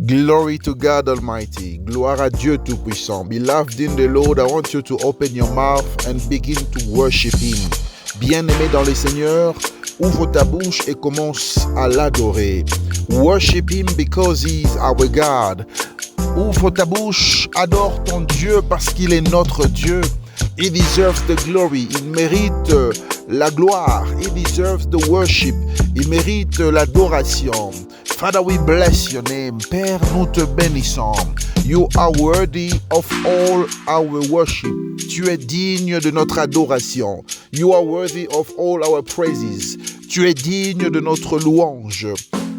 Glory to God Almighty. Gloire à Dieu Tout-Puissant. Beloved in the Lord, I want you to open your mouth and begin to worship Him. Bien-aimé dans le Seigneur, ouvre ta bouche et commence à l'adorer. Worship Him because He is our God. Ouvre ta bouche, adore ton Dieu parce qu'il est notre Dieu. He deserves the glory. Il mérite la gloire. He deserves the worship. Il mérite l'adoration. Father, we bless your name. Père, nous te bénissons. You are worthy of all our worship. Tu es digne de notre adoration. You are worthy of all our praises. Tu es digne de notre louange.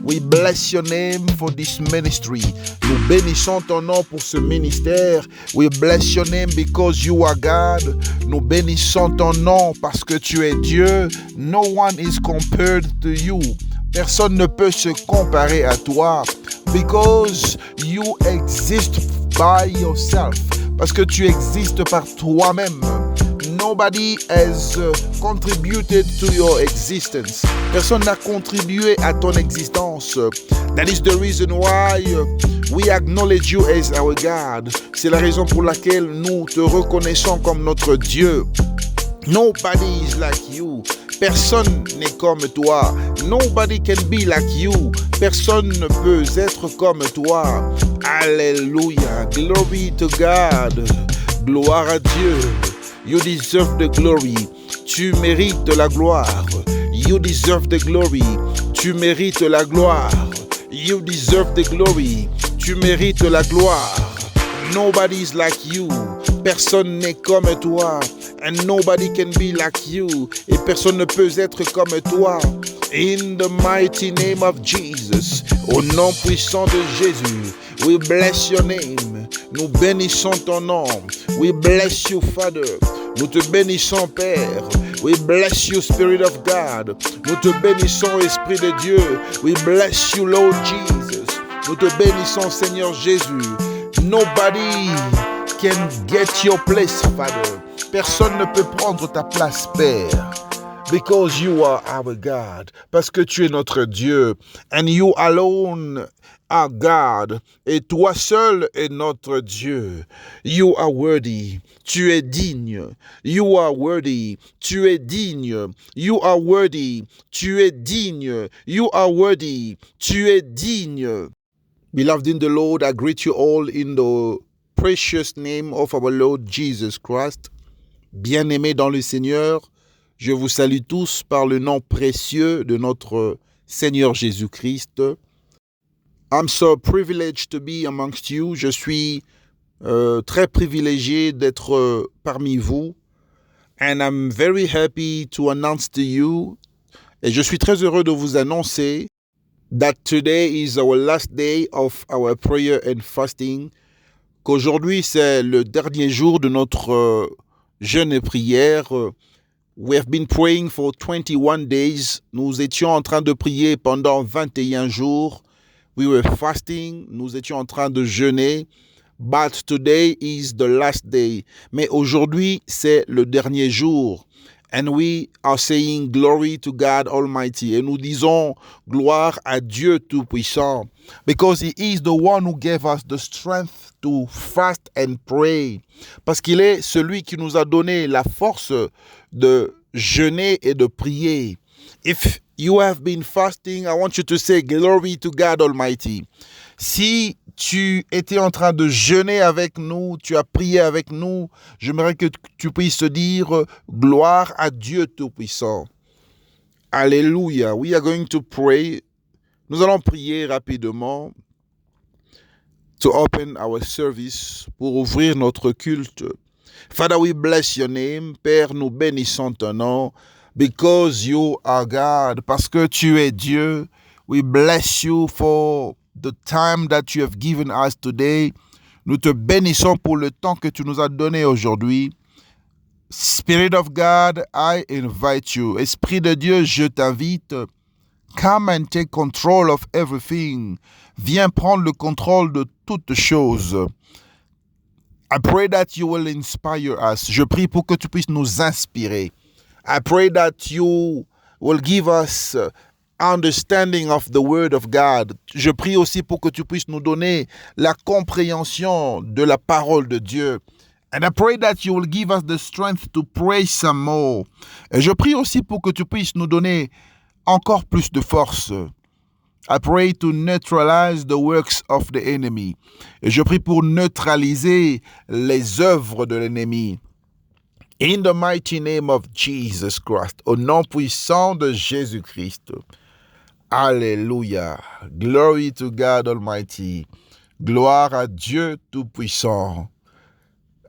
We bless your name for this ministry. Nous bénissons ton nom pour ce ministère. We bless your name because you are God. Nous bénissons ton nom parce que tu es Dieu. No one is compared to you. Personne ne peut se comparer à toi. Because you exist by yourself. Parce que tu existes par toi-même. Nobody has contributed to your existence. Personne n'a contribué à ton existence. That is the reason why we acknowledge you as our God. C'est la raison pour laquelle nous te reconnaissons comme notre Dieu. Nobody is like you. Personne n'est comme toi. Nobody can be like you. Personne ne peut être comme toi. Alléluia. Glory to God. Gloire à Dieu. You deserve the glory. Tu mérites la gloire. You deserve the glory. Tu mérites la gloire. You deserve the glory. Tu mérites la gloire. Nobody is like you. Personne n'est comme toi. And nobody can be like you. Et personne ne peut être comme toi. In the mighty name of Jesus. Au nom puissant de Jésus. We bless your name. Nous bénissons ton nom. We bless you, Father. Nous te bénissons, Père. We bless you, Spirit of God. Nous te bénissons, Esprit de Dieu. We bless you, Lord Jesus. Nous te bénissons, Seigneur Jésus. Nobody can get your place, Father. Personne ne peut prendre ta place, Père. Because you are our God. Parce que tu es notre Dieu. And you alone are God. Et toi seul est notre Dieu. You are worthy. Tu es digne. You are worthy. Tu es digne. You are worthy. Tu es digne. You are worthy. Tu es digne. Beloved in the Lord, I greet you all in the precious name of our Lord Jesus Christ. Bien-aimés dans le Seigneur, je vous salue tous par le nom précieux de notre Seigneur Jésus-Christ. I'm so privileged to be amongst you. Je suis très privilégié d'être parmi vous. And I'm very happy to announce to you, et je suis très heureux de vous annoncer, that today is our last day of our prayer and fasting, qu'aujourd'hui c'est le dernier jour de notre jeûne et prière. We have been praying for 21 days. Nous étions en train de prier pendant 21 jours. We were fasting. Nous étions en train de jeûner. But today is the last day. Mais aujourd'hui, c'est le dernier jour. And we are saying glory to God Almighty. Et nous disons gloire à Dieu Tout-Puissant. Because He is the one who gave us the strength to fast and pray. Parce qu'il est celui qui nous a donné la force de jeûner et de prier. If you have been fasting, I want you to say glory to God Almighty. Si tu étais en train de jeûner avec nous, tu as prié avec nous, j'aimerais que tu puisses te dire gloire à Dieu Tout-Puissant. Alléluia. We are going to pray. Nous allons prier rapidement to open our service, pour ouvrir notre culte. Father, we bless your name. Père, nous bénissons ton nom. Because you are God. Parce que tu es Dieu. We bless you for the time that you have given us today. Nous te bénissons pour le temps que tu nous as donné aujourd'hui. Spirit of God, I invite you. Esprit de Dieu, je t'invite. Come and take control of everything. Viens prendre le contrôle de toutes choses. I pray that you will inspire us. Je prie pour que tu puisses nous inspirer. I pray that you will give us understanding of the word of God. Je prie aussi pour que tu puisses nous donner la compréhension de la parole de Dieu. And I pray that you will give us the strength to pray some more. Et je prie aussi pour que tu puisses nous donner encore plus de force. I pray to neutralize the works of the enemy. Et je prie pour neutraliser les œuvres de l'ennemi. In the mighty name of Jesus Christ, au nom puissant de Jésus-Christ. Alléluia. Glory to God Almighty. Gloire à Dieu Tout-Puissant.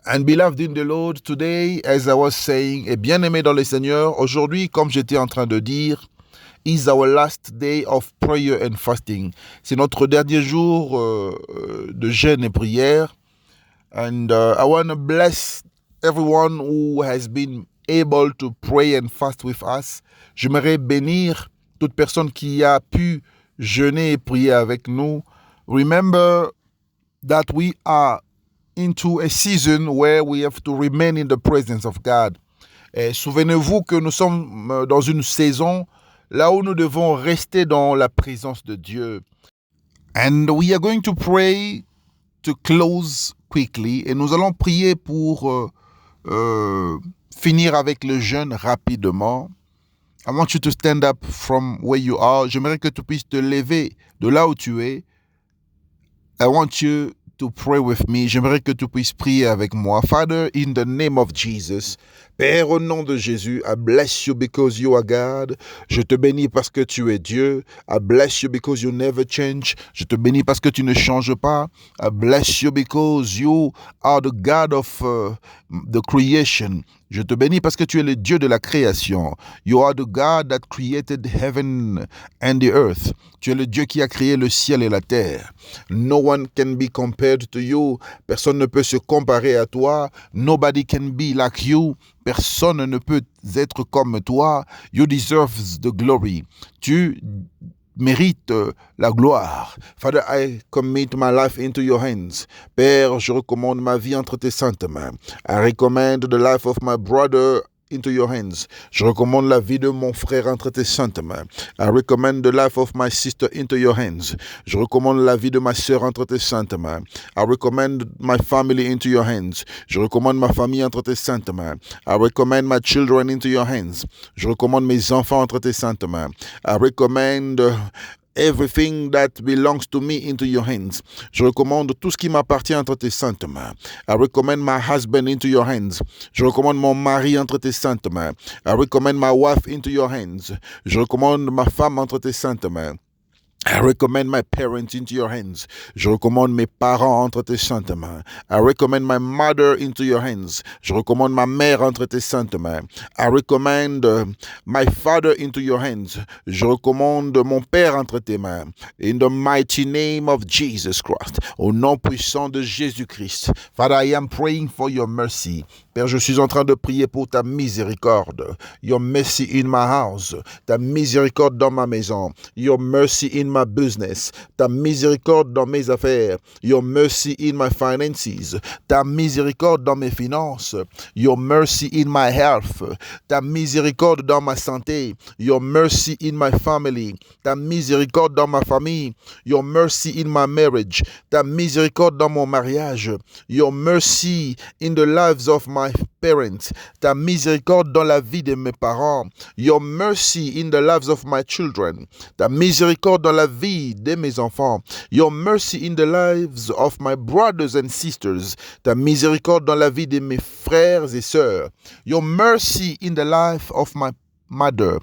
And beloved in the Lord, today, as I was saying, et bien-aimé dans le Seigneur, aujourd'hui, comme j'étais en train de dire, is our last day of prayer and fasting. C'est notre dernier jour de jeûne et prière. And I want to bless everyone who has been able to pray and fast with us. J'aimerais bénir toute personne qui a pu jeûner et prier avec nous. Remember that we are into a season where we have to remain in the presence of God. Et souvenez-vous que nous sommes dans une saison là où nous devons rester dans la présence de Dieu. And we are going to pray to close quickly. Et nous allons prier pour finir avec le jeûne rapidement. I want you to stand up from where you are. J'aimerais que tu puisses te lever de là où tu es. I want you to pray with me. J'aimerais que tu puisses prier avec moi. Father, in the name of Jesus, Père, au nom de Jésus, I bless you because you are God. Je te bénis parce que tu es Dieu. I bless you because you never change. Je te bénis parce que tu ne changes pas. I bless you because you are the God of the creation. Je te bénis parce que tu es le Dieu de la création. You are the God that created heaven and the earth. Tu es le Dieu qui a créé le ciel et la terre. No one can be compared to you. Personne ne peut se comparer à toi. Nobody can be like you. Personne ne peut être comme toi. You deserve the glory. Tu mérite la gloire. Father, I commit my life into your hands. Père, je recommande ma vie entre tes saintes mains. I recommend the life of my brother into your hands. Je recommande la vie de mon frère entre tes saintes mains. I recommend the life of my sister into your hands. Je recommande la vie de ma sœur entre tes saintes mains. I recommend my family into your hands. Je recommande ma famille entre tes saintes mains. I recommend my children into your hands. Je recommande mes enfants entre tes saintes mains. I recommend everything that belongs to me into your hands. Je recommande tout ce qui m'appartient entre tes saintes mains. I recommend my husband into your hands. Je recommande mon mari entre tes saintes mains. I recommend my wife into your hands. Je recommande ma femme entre tes saintes mains. I recommend my parents into your hands. Je recommande mes parents entre tes saintes mains. I recommend my mother into your hands. Je recommande ma mère entre tes saintes mains. I recommend my father into your hands. Je recommande mon père entre tes mains. In the mighty name of Jesus Christ. Au nom puissant de Jésus-Christ. Father, I am praying for your mercy. Père, je suis en train de prier pour ta miséricorde. Your mercy in my house. Ta miséricorde dans ma maison. Your mercy in my business. Ta miséricorde dans mes affaires. Your mercy in my finances. Ta miséricorde dans mes finances. Your mercy in my health. Ta miséricorde dans ma santé. Your mercy in my family. Ta miséricorde dans ma famille. Your mercy in my marriage. Ta miséricorde dans mon mariage. Your mercy in the lives of my parents. Ta miséricorde dans la vie de mes parents. Your mercy in the lives of my children. Ta miséricorde dans la vie de mes enfants. Your mercy in the lives of my brothers and sisters. Ta miséricorde dans la vie de mes frères et sœurs. Your mercy in the life of my mother.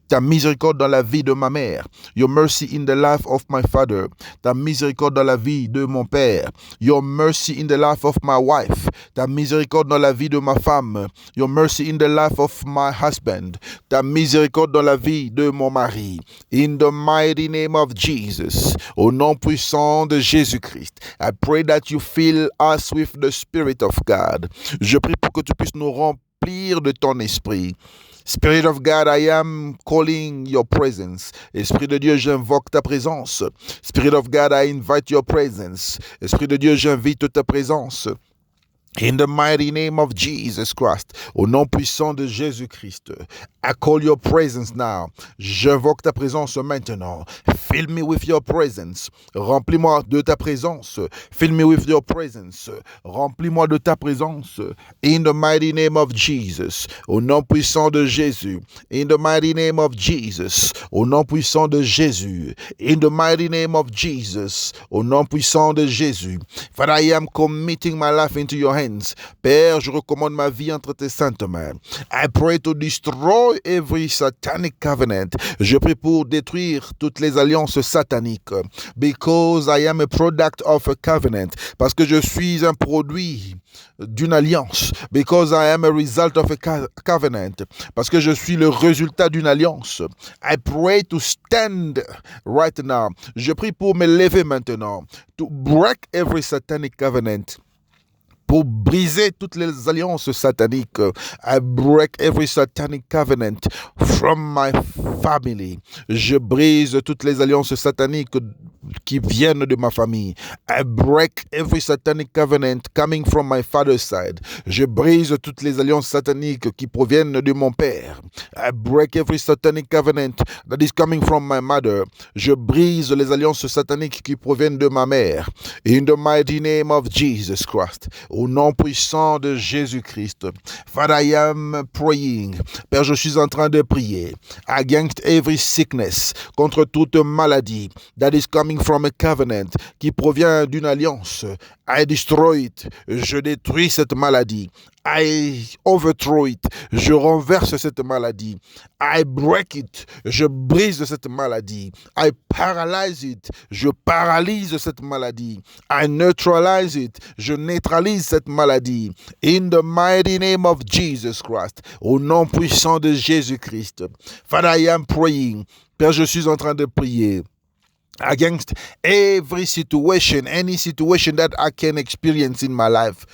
Ta miséricorde dans la vie de ma mère. Your mercy in the life of my father. Ta miséricorde dans la vie de mon père. Your mercy in the life of my wife. Ta miséricorde dans la vie de ma femme. Your mercy in the life of my husband. Ta miséricorde dans la vie de mon mari. In the mighty name of Jesus. Au nom puissant de Jésus-Christ. I pray that you fill us with the Spirit of God. Je prie pour que tu puisses nous remplir de ton esprit. Spirit of God, I am calling your presence. Esprit de Dieu, j'invoque ta présence. Spirit of God, I invite your presence. Esprit de Dieu, j'invite ta présence. In the mighty name of Jesus Christ, au nom puissant de Jésus-Christ, I call your presence now. J'invoque ta présence maintenant. Fill me with your presence. Remplis-moi de ta présence. Fill me with your presence. Remplis-moi de ta présence. In the mighty name of Jesus, au nom puissant de Jésus. In the mighty name of Jesus, au nom puissant de Jésus. In the mighty name of Jesus, au nom puissant de Jésus. Father, I am committing my life into your hands. Père, je recommande ma vie entre tes saintes mains. I pray to destroy every satanic covenant. Je prie pour détruire toutes les alliances sataniques. Because I am a product of a covenant. Parce que je suis un produit d'une alliance. Because I am a result of a covenant. Parce que je suis le résultat d'une alliance. I pray to stand right now. Je prie pour me lever maintenant. To break every satanic covenant. Pour briser toutes les alliances sataniques. I break every satanic covenant from my family. Je brise toutes les alliances sataniques qui viennent de ma famille. I break every satanic covenant coming from my father's side. Je brise toutes les alliances sataniques qui proviennent de mon père. I break every satanic covenant that is coming from my mother. Je brise les alliances sataniques qui proviennent de ma mère. In the mighty name of Jesus Christ. Au nom puissant de Jésus-Christ. Father, I am praying. Père, je suis en train de prier. Against every sickness. Contre toute maladie that is coming from a covenant. Qui provient d'une alliance. I destroy it. Je détruis cette maladie. I overthrow it. Je renverse cette maladie. I break it. Je brise cette maladie. I paralyze it. Je paralyse cette maladie. I neutralize it. Je neutralise cette maladie. In the mighty name of Jesus Christ. Au nom puissant de Jésus-Christ. Father, I am praying. Père, je suis en train de prier. Against every situation, any situation that I can experience in my life.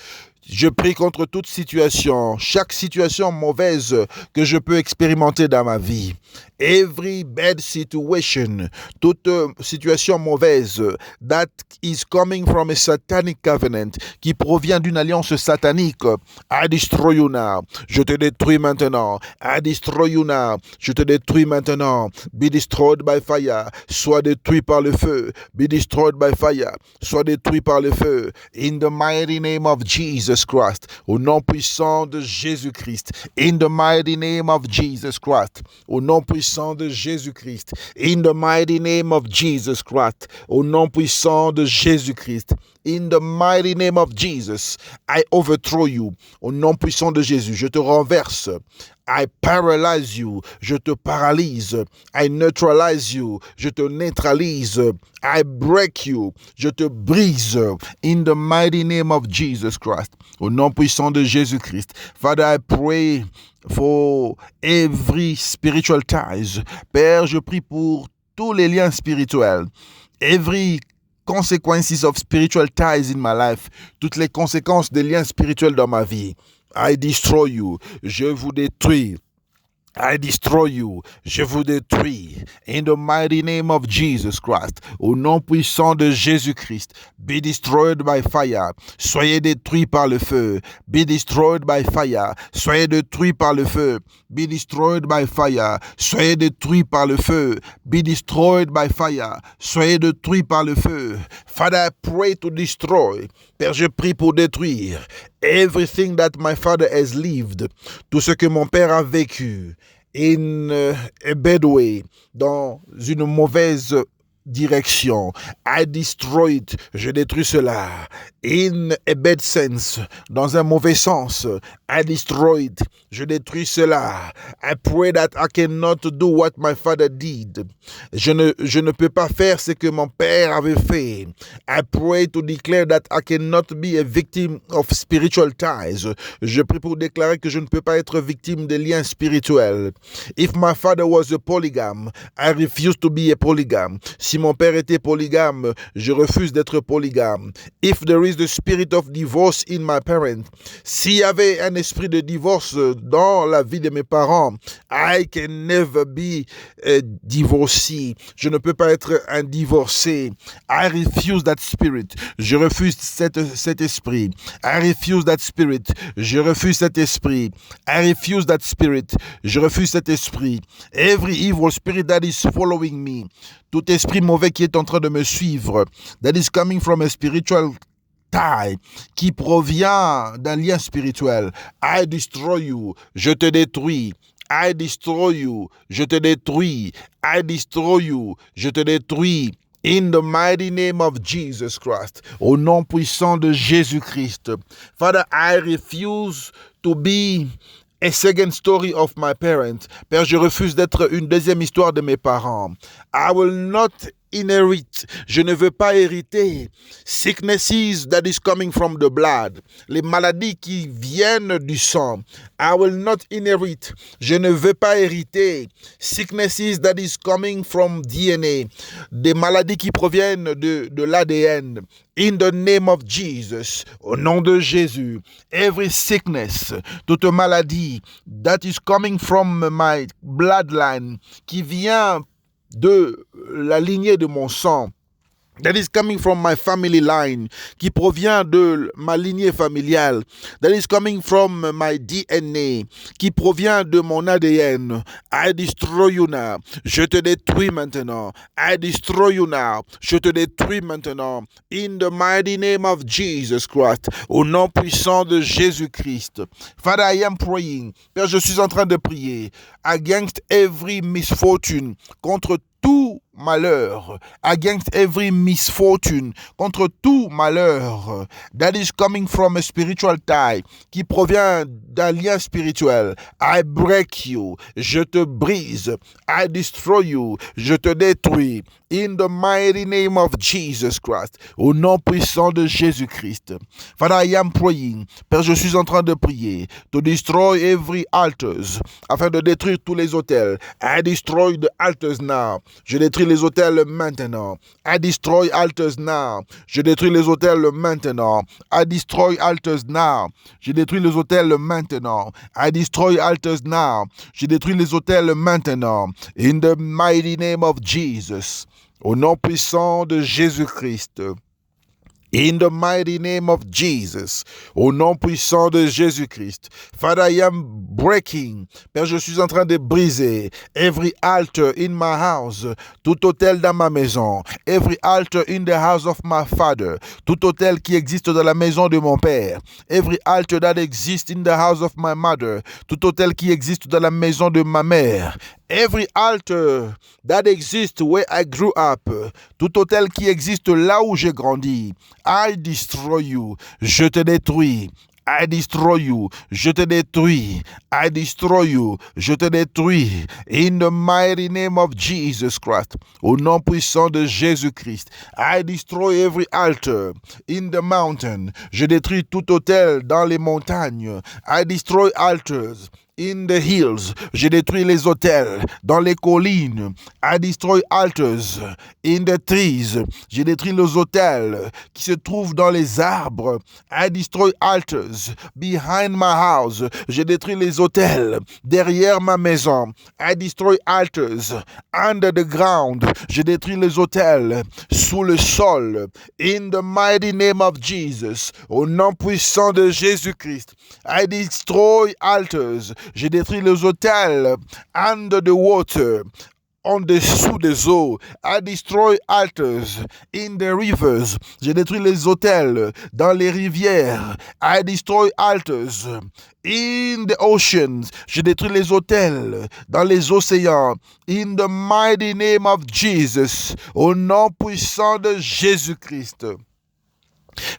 Je prie contre toute situation, chaque situation mauvaise que je peux expérimenter dans ma vie. Every bad situation, toute situation mauvaise that is coming from a satanic covenant, qui provient d'une alliance satanique. I destroy you now. Je te détruis maintenant. I destroy you now. Je te détruis maintenant. Be destroyed by fire. Sois détruit par le feu. Be destroyed by fire. Sois détruit par le feu. In the mighty name of Jesus Christ. Au nom puissant de Jésus-Christ. In the mighty name of Jesus Christ. Au nom puissant de Jésus-Christ. In the mighty name of Jesus Christ. Au nom puissant de Jésus-Christ. In the mighty name of Jesus, I overthrow you. Au nom puissant de Jésus, je te renverse. I paralyze you. Je te paralyse. I neutralize you. Je te neutralise. I break you. Je te brise. In the mighty name of Jesus Christ. Au nom puissant de Jésus-Christ. Father, I pray for every spiritual ties. Père, je prie pour tous les liens spirituels. Every consequences of spiritual ties in my life. Toutes les conséquences des liens spirituels dans ma vie. I destroy you. Je vous détruis. I destroy you. Je vous détruis. In the mighty name of Jesus Christ. Au nom puissant de Jésus-Christ. Be destroyed by fire. Soyez détruits par le feu. Be destroyed by fire. Soyez détruits par le feu. Be destroyed by fire. Soyez détruits par le feu. Be destroyed by fire. Soyez détruits par le feu. Father, I pray to destroy. Père, je prie pour détruire everything that my father has lived. Tout ce que mon père a vécu in a bad way, dans une mauvaise direction. I destroy it. Je détruis cela. In a bad sense. Dans un mauvais sens. I destroy it. Je détruis cela. I pray that I cannot do what my father did. Je ne peux pas faire ce que mon père avait fait. I pray to declare that I cannot be a victim of spiritual ties. Je prie pour déclarer que je ne peux pas être victime des liens spirituels. If my father was a polygam, I refuse to be a polygam. Si mon père était polygame, je refuse d'être polygame. If there is the spirit of divorce in my parent, s'il y avait un esprit de divorce dans la vie de mes parents, I can never be a divorcee. Je ne peux pas être un divorcé. I refuse that spirit. Je refuse cet esprit. I refuse that spirit. Je refuse cet esprit. I refuse that spirit. Je refuse cet esprit. Every evil spirit that is following me. Tout esprit mauvais qui est en train de me suivre. That is coming from a spiritual tie, qui provient d'un lien spirituel. I destroy you. Je te détruis. I destroy you. Je te détruis. I destroy you. Je te détruis. In the mighty name of Jesus Christ. Au nom puissant de Jésus-Christ. Father, I refuse to be a second story of my parents. Père, je refuse d'être une deuxième histoire de mes parents. I will not inherit. Je ne veux pas hériter sicknesses that is coming from the blood. Les maladies qui viennent du sang. I will not inherit. Je ne veux pas hériter sicknesses that is coming from DNA. Des maladies qui proviennent de l'ADN. In the name of Jesus, au nom de Jésus, every sickness, toute maladie that is coming from my bloodline, qui vient de la lignée de mon sang, that is coming from my family line, qui provient de ma lignée familiale, that is coming from my DNA, qui provient de mon ADN. I destroy you now. Je te détruis maintenant. I destroy you now. Je te détruis maintenant. In the mighty name of Jesus Christ. Au nom puissant de Jésus-Christ. Father, I am praying. Père, je suis en train de prier against every misfortune, contre tout malheur, against every misfortune, contre tout malheur that is coming from a spiritual tie, qui provient d'un lien spirituel. I break you, je te brise. I destroy you, je te détruis. In the mighty name of Jesus Christ, au nom puissant de Jésus-Christ. Father, I am praying. Père, je suis en train de prier to destroy every altars, afin de détruire tous les autels. I destroy the altars now. Je détruis les autels maintenant. I destroy altars now. Je détruis les autels maintenant. I destroy altars now. Je détruis les autels maintenant. I destroy altars now. Je détruis les autels maintenant. In the mighty name of Jesus. Au nom puissant de Jésus-Christ. In the mighty name of Jesus, au nom puissant de Jésus-Christ. Father, I am breaking. Père, je suis en train de briser every altar in my house, tout autel dans ma maison. Every altar in the house of my father, tout autel qui existe dans la maison de mon père. Every altar that exists in the house of my mother, tout autel qui existe dans la maison de ma mère. Every altar that exists where I grew up, tout autel qui existe là où j'ai grandi. I destroy you, je te détruis. I destroy you, je te détruis. I destroy you, je te détruis. In the mighty name of Jesus Christ, au nom puissant de Jésus-Christ. I destroy every altar in the mountain. Je détruis tout autel dans les montagnes. I destroy altars in the hills. Je détruis les autels dans les collines. I destroy altars in the trees. Je détruis les autels qui se trouvent dans les arbres. I destroy altars behind my house. Je détruis les autels derrière ma maison. I destroy altars under the ground. Je détruis les autels sous le sol. In the mighty name of Jesus. Au nom puissant de Jésus-Christ. I destroy altars. Je détruis les autels under the water, en dessous des eaux. I destroy altars in the rivers. Je détruis les autels dans les rivières. I destroy altars in the oceans. Je détruis les autels dans les océans. In the mighty name of Jesus. Au nom puissant de Jésus-Christ.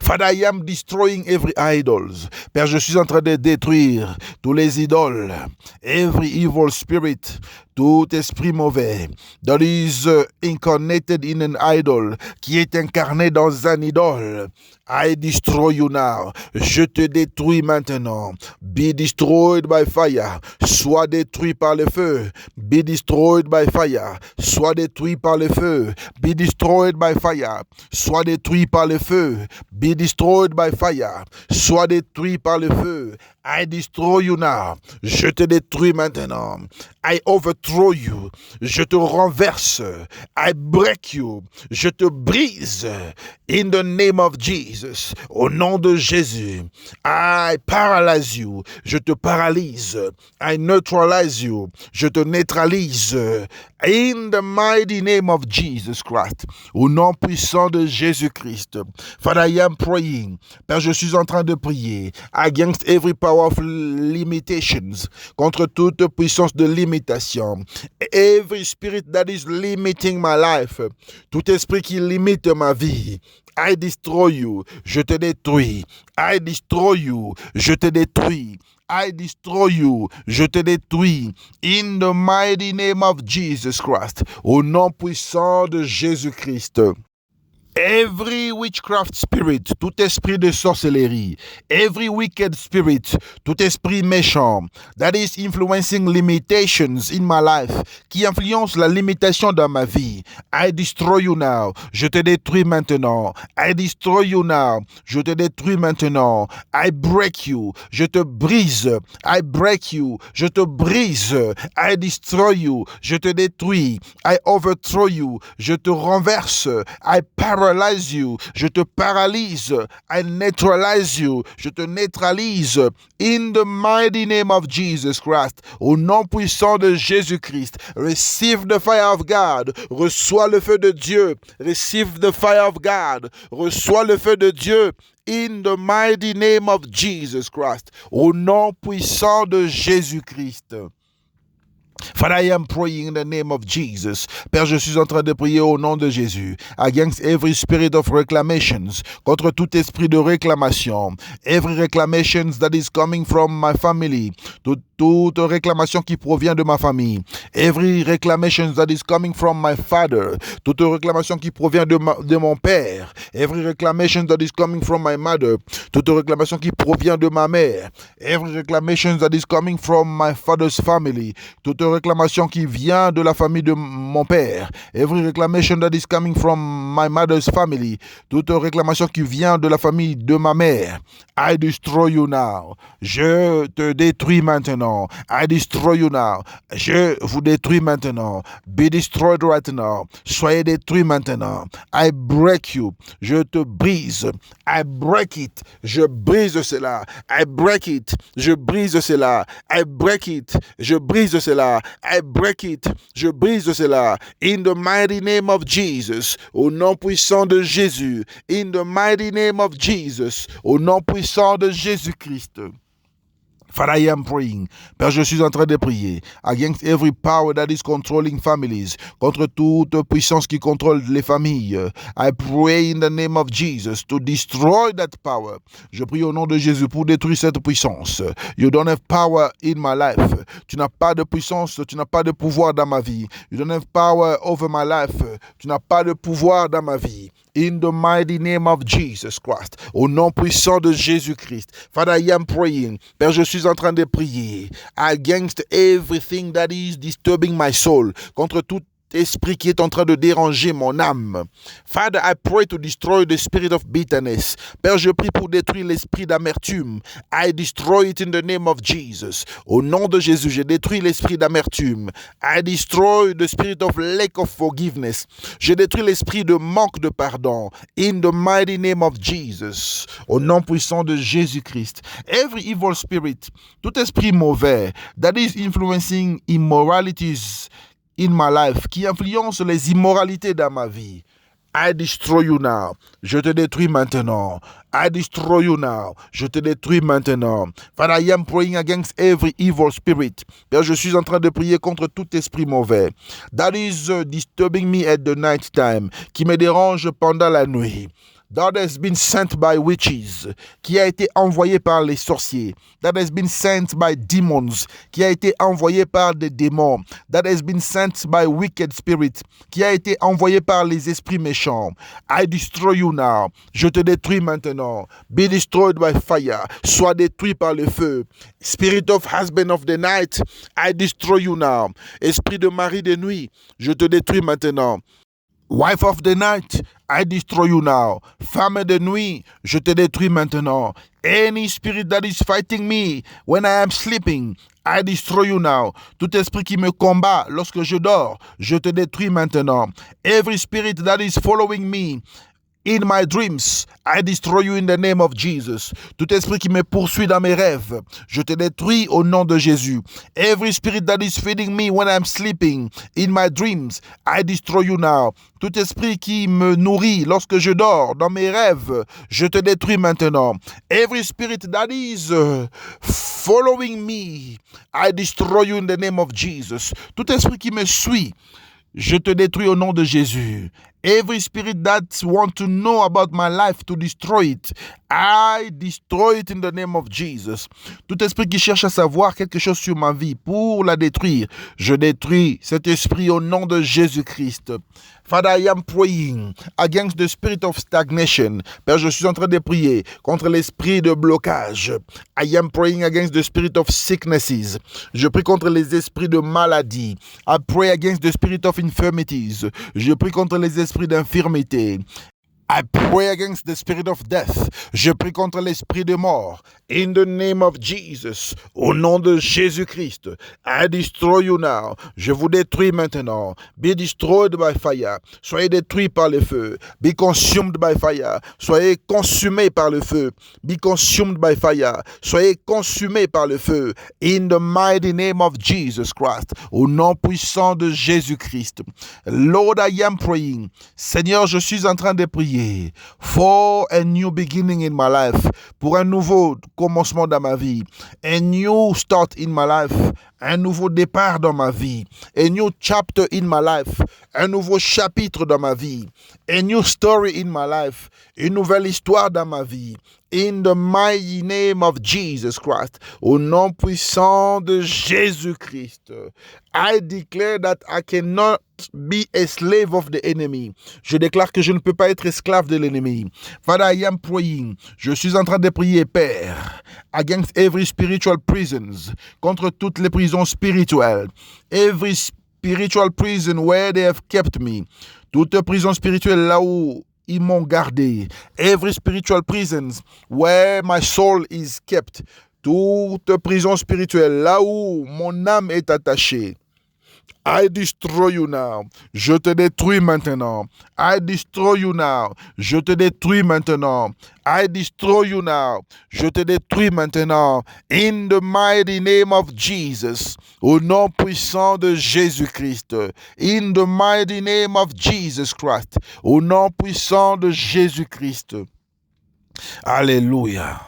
Father, I am destroying every idols. Père, je suis en train de détruire tous les idoles. Every evil spirit, tout esprit mauvais that is incarnated in an idol, qui est incarné dans un idole. I destroy you now. Je te détruis maintenant. Be destroyed by fire. Sois détruit par le feu. Be destroyed by fire. Sois détruit par le feu. Be destroyed by fire. Sois détruit par le feu. Be destroyed by fire. Sois détruit par le feu. I destroy you now. Je te détruis maintenant. I overthrow you. Je te renverse. I break you. Je te brise. In the name of Jesus. Au nom de Jésus. I paralyze you. Je te paralyse. I neutralize you. Je te neutralise. In the mighty name of Jesus Christ. Au nom puissant de Jésus-Christ. Father, I am praying. Père, je suis en train de prier. Against every power of limitations. Contre toute puissance de limitation. Every spirit that is limiting my life. Tout esprit qui limite ma vie. I destroy you. Je te détruis. I destroy you. Je te détruis. I destroy you. Je te détruis. In the mighty name of Jesus Christ. Au nom puissant de Jésus-Christ. Every witchcraft spirit, tout esprit de sorcellerie, every wicked spirit, tout esprit méchant, that is influencing limitations in my life, qui influence la limitation dans ma vie, I destroy you now, je te détruis maintenant, I destroy you now, je te détruis maintenant, I break you, je te brise, I break you, je te brise, I destroy you, je te détruis, I overthrow you, je te renverse, I paralyze you, je te paralyse, I neutralize you, je te neutralise, in the mighty name of Jesus Christ, au nom puissant de Jésus-Christ, receive the fire of God, reçois le feu de Dieu, receive the fire of God, reçois le feu de Dieu, in the mighty name of Jesus Christ, au nom puissant de Jésus-Christ. Father, I am praying in the name of Jesus. Père, je suis en train de prier au nom de Jésus. Against every spirit of reclamations. Contre tout esprit de réclamation. Every reclamations that is coming from my family. Toute réclamation qui provient de ma famille. Every reclamation that is coming from my father. Toute réclamation qui provient de mon père. Every reclamation that is coming from my mother. Toute réclamation qui provient de ma mère. Every reclamation that is coming from my father's family. Toute réclamation qui vient de la famille de mon père. Every reclamation that is coming from my mother's family. Toute réclamation qui vient de la famille de ma mère. I destroy you now. Je te détruis maintenant. I destroy you now. Je vous détruis maintenant. Be destroyed right now. Soyez détruits maintenant. I break you. Je te brise. I break it. Je brise cela. I break it. Je brise cela. I break it. Je brise cela. I break it. Je brise cela. In the mighty name of Jesus. Au nom puissant de Jésus. In the mighty name of Jesus. Au nom puissant de Jésus-Christ. Father, I am praying. Père, je suis en train de prier. Against every power that is controlling families. Contre toute puissance qui contrôle les familles. I pray in the name of Jesus to destroy that power. Je prie au nom de Jésus pour détruire cette puissance. You don't have power in my life. Tu n'as pas de puissance, tu n'as pas de pouvoir dans ma vie. You don't have power over my life. Tu n'as pas de pouvoir dans ma vie. In the mighty name of Jesus Christ. Au nom puissant de Jésus-Christ. Father, I am praying. Père, je suis en train de prier. Against everything that is disturbing my soul. Contre tout esprit qui est en train de déranger mon âme. Father, I pray to destroy the spirit of bitterness. Père, je prie pour détruire l'esprit d'amertume. I destroy it in the name of Jesus. Au nom de Jésus, je détruis l'esprit d'amertume. I destroy the spirit of lack of forgiveness. Je détruis l'esprit de manque de pardon. In the mighty name of Jesus. Au nom puissant de Jésus-Christ. Every evil spirit, tout esprit mauvais that is influencing immoralities in my life, qui influence les immoralités dans ma vie. I destroy you now. Je te détruis maintenant. I destroy you now. Je te détruis maintenant. Father, I am praying against every evil spirit. Père, je suis en train de prier contre tout esprit mauvais. That is disturbing me at the night time. Qui me dérange pendant la nuit. that has been sent by witches, qui a été envoyé par les sorciers, that has been sent by demons, qui a été envoyé par des démons, that has been sent by wicked spirits, qui a été envoyé par les esprits méchants. I destroy you now. Je te détruis maintenant. Be destroyed by fire. Sois détruit par le feu. Spirit of husband of the night, I destroy you now. Esprit de mari de nuit, je te détruis maintenant. Wife of the night, I destroy you now. Femme de nuit, je te détruis maintenant. Any spirit that is fighting me when I am sleeping, I destroy you now. Tout esprit qui me combat lorsque je dors, je te détruis maintenant. Every spirit that is following me in my dreams, I destroy you in the name of Jesus. Tout esprit qui me poursuit dans mes rêves, je te détruis au nom de Jésus. Every spirit that is feeding me when I'm sleeping in my dreams, I destroy you now. Tout esprit qui me nourrit lorsque je dors dans mes rêves, je te détruis maintenant. Every spirit that is following me, I destroy you in the name of Jesus. Tout esprit qui me suit, je te détruis au nom de Jésus. Every spirit that wants to know about my life to destroy it, I destroy it in the name of Jesus. Tout esprit qui cherche à savoir quelque chose sur ma vie pour la détruire, je détruis cet esprit au nom de Jésus-Christ. Father, I am praying against the spirit of stagnation. Père, je suis en train de prier contre l'esprit de blocage. I am praying against the spirit of sicknesses. Je prie contre les esprits de maladie. I pray against the spirit of infirmities. Je prie contre les esprits d'infirmité. I pray against the spirit of death. Je prie contre l'esprit de mort. In the name of Jesus. Au nom de Jésus-Christ. I destroy you now. Je vous détruis maintenant. Be destroyed by fire. Soyez détruits par le feu. Be consumed by fire. Soyez consumés par le feu. Be consumed by fire. Soyez consumés par le feu. In the mighty name of Jesus Christ. Au nom puissant de Jésus-Christ. Lord, I am praying. Seigneur, je suis en train de prier for a new beginning in my life, pour un nouveau commencement dans ma vie, a new start in my life, un nouveau départ dans ma vie, a new chapter in my life, un nouveau chapitre dans ma vie, a new story in my life, une nouvelle histoire dans ma vie. In the mighty name of Jesus Christ, au nom puissant de Jésus-Christ, I declare that I cannot be a slave of the enemy. Je déclare que je ne peux pas être esclave de l'ennemi. Father, I am praying. Je suis en train de prier, Père, against every spiritual prisons, contre toutes les prisons spirituelles. Every spiritual prison where they have kept me. Toute prison spirituelle là où ils m'ont gardé. Every spiritual prisons where my soul is kept. Toute prison spirituelle là où mon âme est attachée. I destroy you now. Je te détruis maintenant. I destroy you now. Je te détruis maintenant. I destroy you now. Je te détruis maintenant. In the mighty name of Jesus. Au nom puissant de Jésus-Christ. In the mighty name of Jesus Christ. Au nom puissant de Jésus-Christ. Alléluia.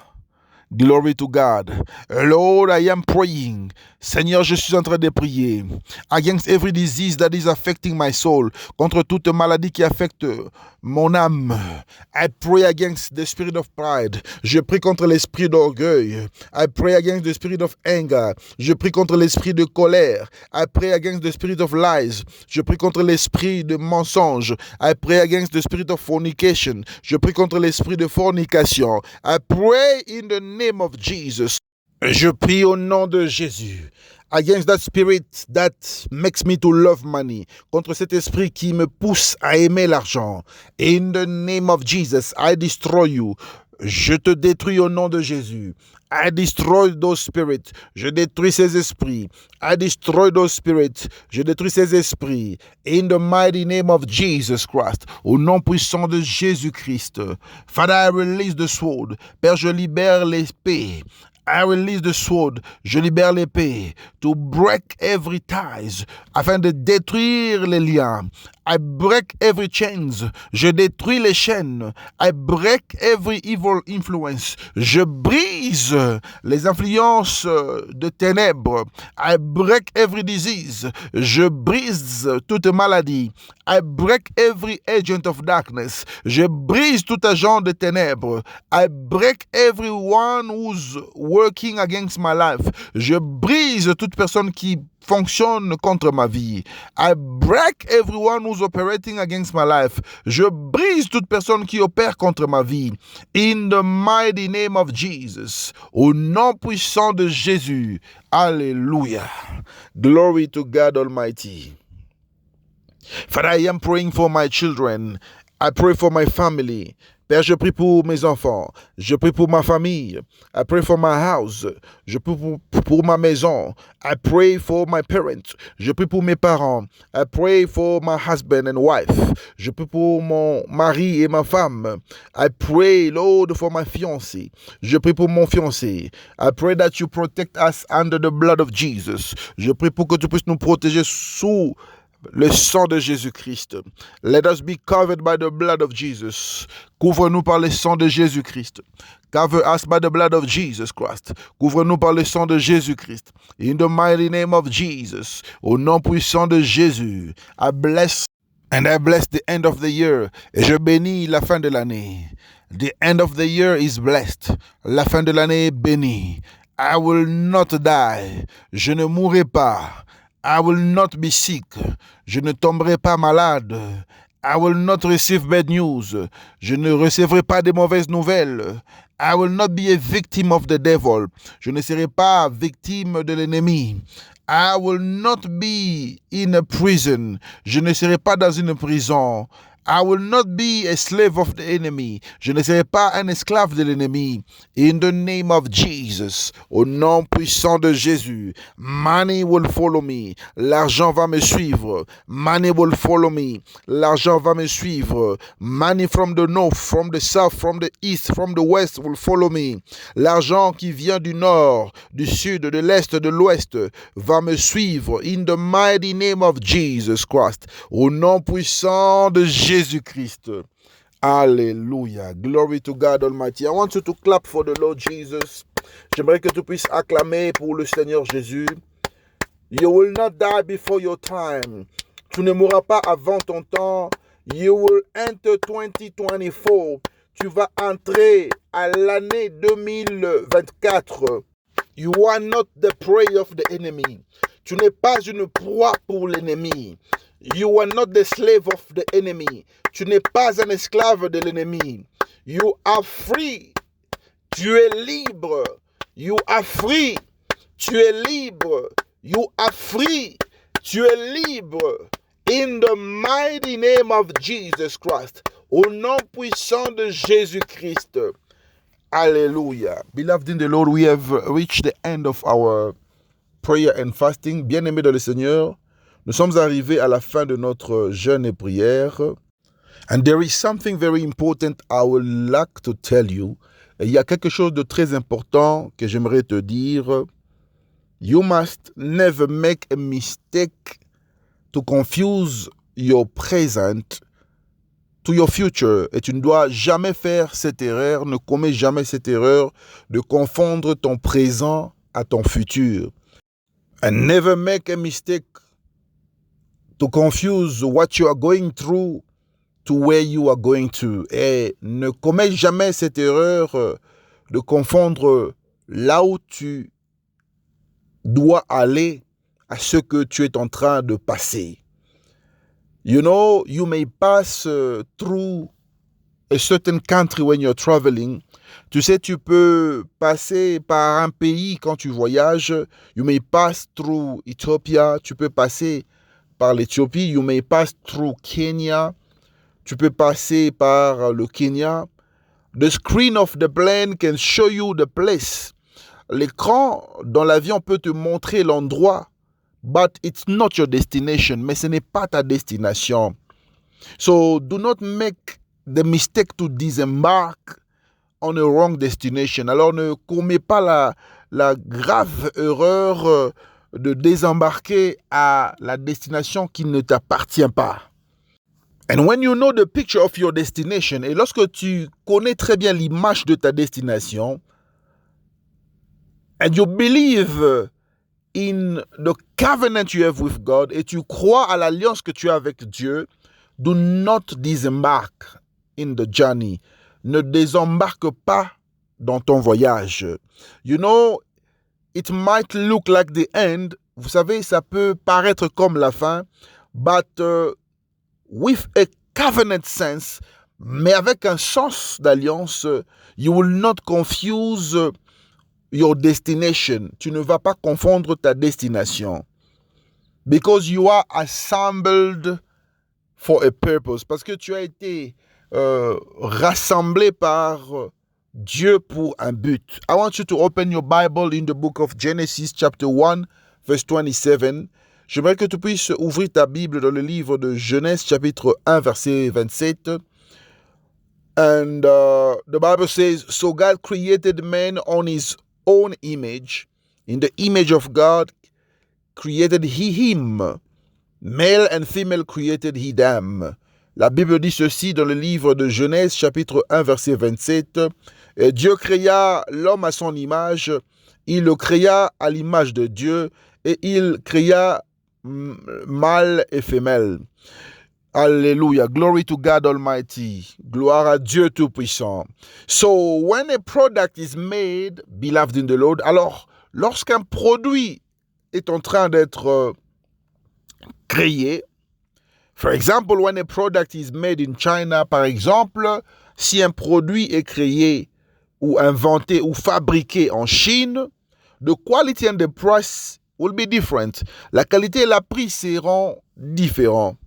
Glory to God. Lord, I am praying. Seigneur, je suis en train de prier. Against every disease that is affecting my soul. Contre toute maladie qui affecte mon âme. I pray against the spirit of pride. Je prie contre l'esprit d'orgueil. I pray against the spirit of anger. Je prie contre l'esprit de colère. I pray against the spirit of lies. Je prie contre l'esprit de mensonge. I pray against the spirit of fornication. Je prie contre l'esprit de fornication. I pray in the name of Jesus. Je prie au nom de Jésus. Against that spirit that makes me to love money. Contre cet esprit qui me pousse à aimer l'argent. In the name of Jesus, I destroy you. Je te détruis au nom de Jésus. I destroy those spirits. Je détruis ces esprits. I destroy those spirits. Je détruis ces esprits. In the mighty name of Jesus Christ. Au nom puissant de Jésus-Christ. Father, I release the sword. Père, je libère l'épée. I release the sword. Je libère l'épée. To break every ties. Afin de détruire les liens. I break every chains. Je détruis les chaînes. I break every evil influence. Je brise les influences de ténèbres. I break every disease. Je brise toute maladie. I break every agent of darkness. Je brise tout agent de ténèbres. I break everyone who's working against my life. Je brise toute personne qui fonctionne contre ma vie. I break everyone who's operating against my life. Je brise toute personne qui opère contre ma vie. In the mighty name of Jesus. Au nom puissant de Jésus. Alléluia. Glory to God Almighty. Father, I am praying for my children. I pray for my family. Père, je prie pour mes enfants. Je prie pour ma famille. I pray for my house. Je prie pour ma maison. I pray for my parents. Je prie pour mes parents. I pray for my husband and wife. Je prie pour mon mari et ma femme. I pray, Lord, for my fiancé. Je prie pour mon fiancé. I pray that you protect us under the blood of Jesus. Je prie pour que tu puisses nous protéger sous le sang de Jésus-Christ. Let us be covered by the blood of Jesus. Couvre-nous par le sang de Jésus-Christ. Cover us by the blood of Jesus Christ. Couvre-nous par le sang de Jésus-Christ. In the mighty name of Jesus. Au nom puissant de Jésus. I bless and I bless the end of the year. Et je bénis la fin de l'année. The end of the year is blessed. La fin de l'année est bénie. I will not die. Je ne mourrai pas. I will not be sick. Je ne tomberai pas malade. I will not receive bad news. Je ne recevrai pas de mauvaises nouvelles. I will not be a victim of the devil. Je ne serai pas victime de l'ennemi. I will not be in a prison. Je ne serai pas dans une prison. I will not be a slave of the enemy. Je ne serai pas un esclave de l'ennemi. In the name of Jesus. Au nom puissant de Jésus. Money will follow me. L'argent va me suivre. Money will follow me. L'argent va me suivre. Money from the north, from the south, from the east, from the west will follow me. L'argent qui vient du nord, du sud, de l'est, de l'ouest va me suivre. In the mighty name of Jesus Christ. Au nom puissant de Jésus-Christ. Alléluia. Glory to God Almighty. I want you to clap for the Lord Jesus. J'aimerais que tu puisses acclamer pour le Seigneur Jésus. You will not die before your time. Tu ne mourras pas avant ton temps. You will enter 2024. Tu vas entrer à l'année 2024. You are not the prey of the enemy. Tu n'es pas une proie pour l'ennemi. You are not the slave of the enemy. Tu n'es pas un esclave de l'ennemi. You are free. Tu es libre. You are free. Tu es libre. You are free. Tu es libre. In the mighty name of Jesus Christ. Au nom puissant de Jésus-Christ. Alléluia. Beloved in the Lord, we have reached the end of our prayer and fasting. Bien-aimés dans le Seigneur, nous sommes arrivés à la fin de notre jeûne et prière. And there is something very important I would like to tell you. Et il y a quelque chose de très important que j'aimerais te dire. You must never make a mistake to confuse your present to your future. Et tu ne dois jamais faire cette erreur, ne commets jamais cette erreur de confondre ton présent à ton futur. And never make a mistake to confuse what you are going through to where you are going to. Et ne commets jamais cette erreur de confondre là où tu dois aller à ce que tu es en train de passer. You know, you may pass through a certain country when you're traveling. Tu sais, tu peux passer par un pays quand tu voyages. You may pass through Ethiopia. Tu peux passer par l'Éthiopie. You may pass through Kenya. Tu peux passer par le Kenya. The screen of the plane can show you the place. L'écran dans l'avion peut te montrer l'endroit. But it's not your destination. Mais ce n'est pas ta destination. So do not make the mistake to disembark on a wrong destination. Alors ne commets pas la grave erreur de désembarquer à la destination qui ne t'appartient pas. And when you know the picture of your destination, et lorsque tu connais très bien l'image de ta destination, and you believe in the covenant you have with God, et tu crois à l'alliance que tu as avec Dieu, do not disembark in the journey. Ne désembarque pas dans ton voyage. You know, it might look like the end. Vous savez, ça peut paraître comme la fin, but with a covenant sense, mais avec un sens d'alliance, you will not confuse your destination. Tu ne vas pas confondre ta destination. Because you are assembled for a purpose. Parce que tu as été rassemblé par Dieu pour un but. I want you to open your Bible in the book of Genesis chapter 1 verse 27. J'aimerais que tu puisses ouvrir ta Bible dans le livre de Genèse chapitre 1 verset 27. And the Bible says, so God created man on his own image. In the image of God created he him. Male and female created he them. La Bible dit ceci dans le livre de Genèse chapitre 1 verset 27. Dieu créa l'homme à son image. Il le créa à l'image de Dieu et il créa mâle et femelle. Alléluia. Glory to God Almighty. Gloire à Dieu Tout-Puissant. So, when a product is made, beloved in the Lord, alors, lorsqu'un produit est en train d'être créé, for example, when a product is made in China, par exemple, si un produit est créé ou inventé ou fabriqué en Chine, the quality and the price will be different. La qualité et le prix seront différents.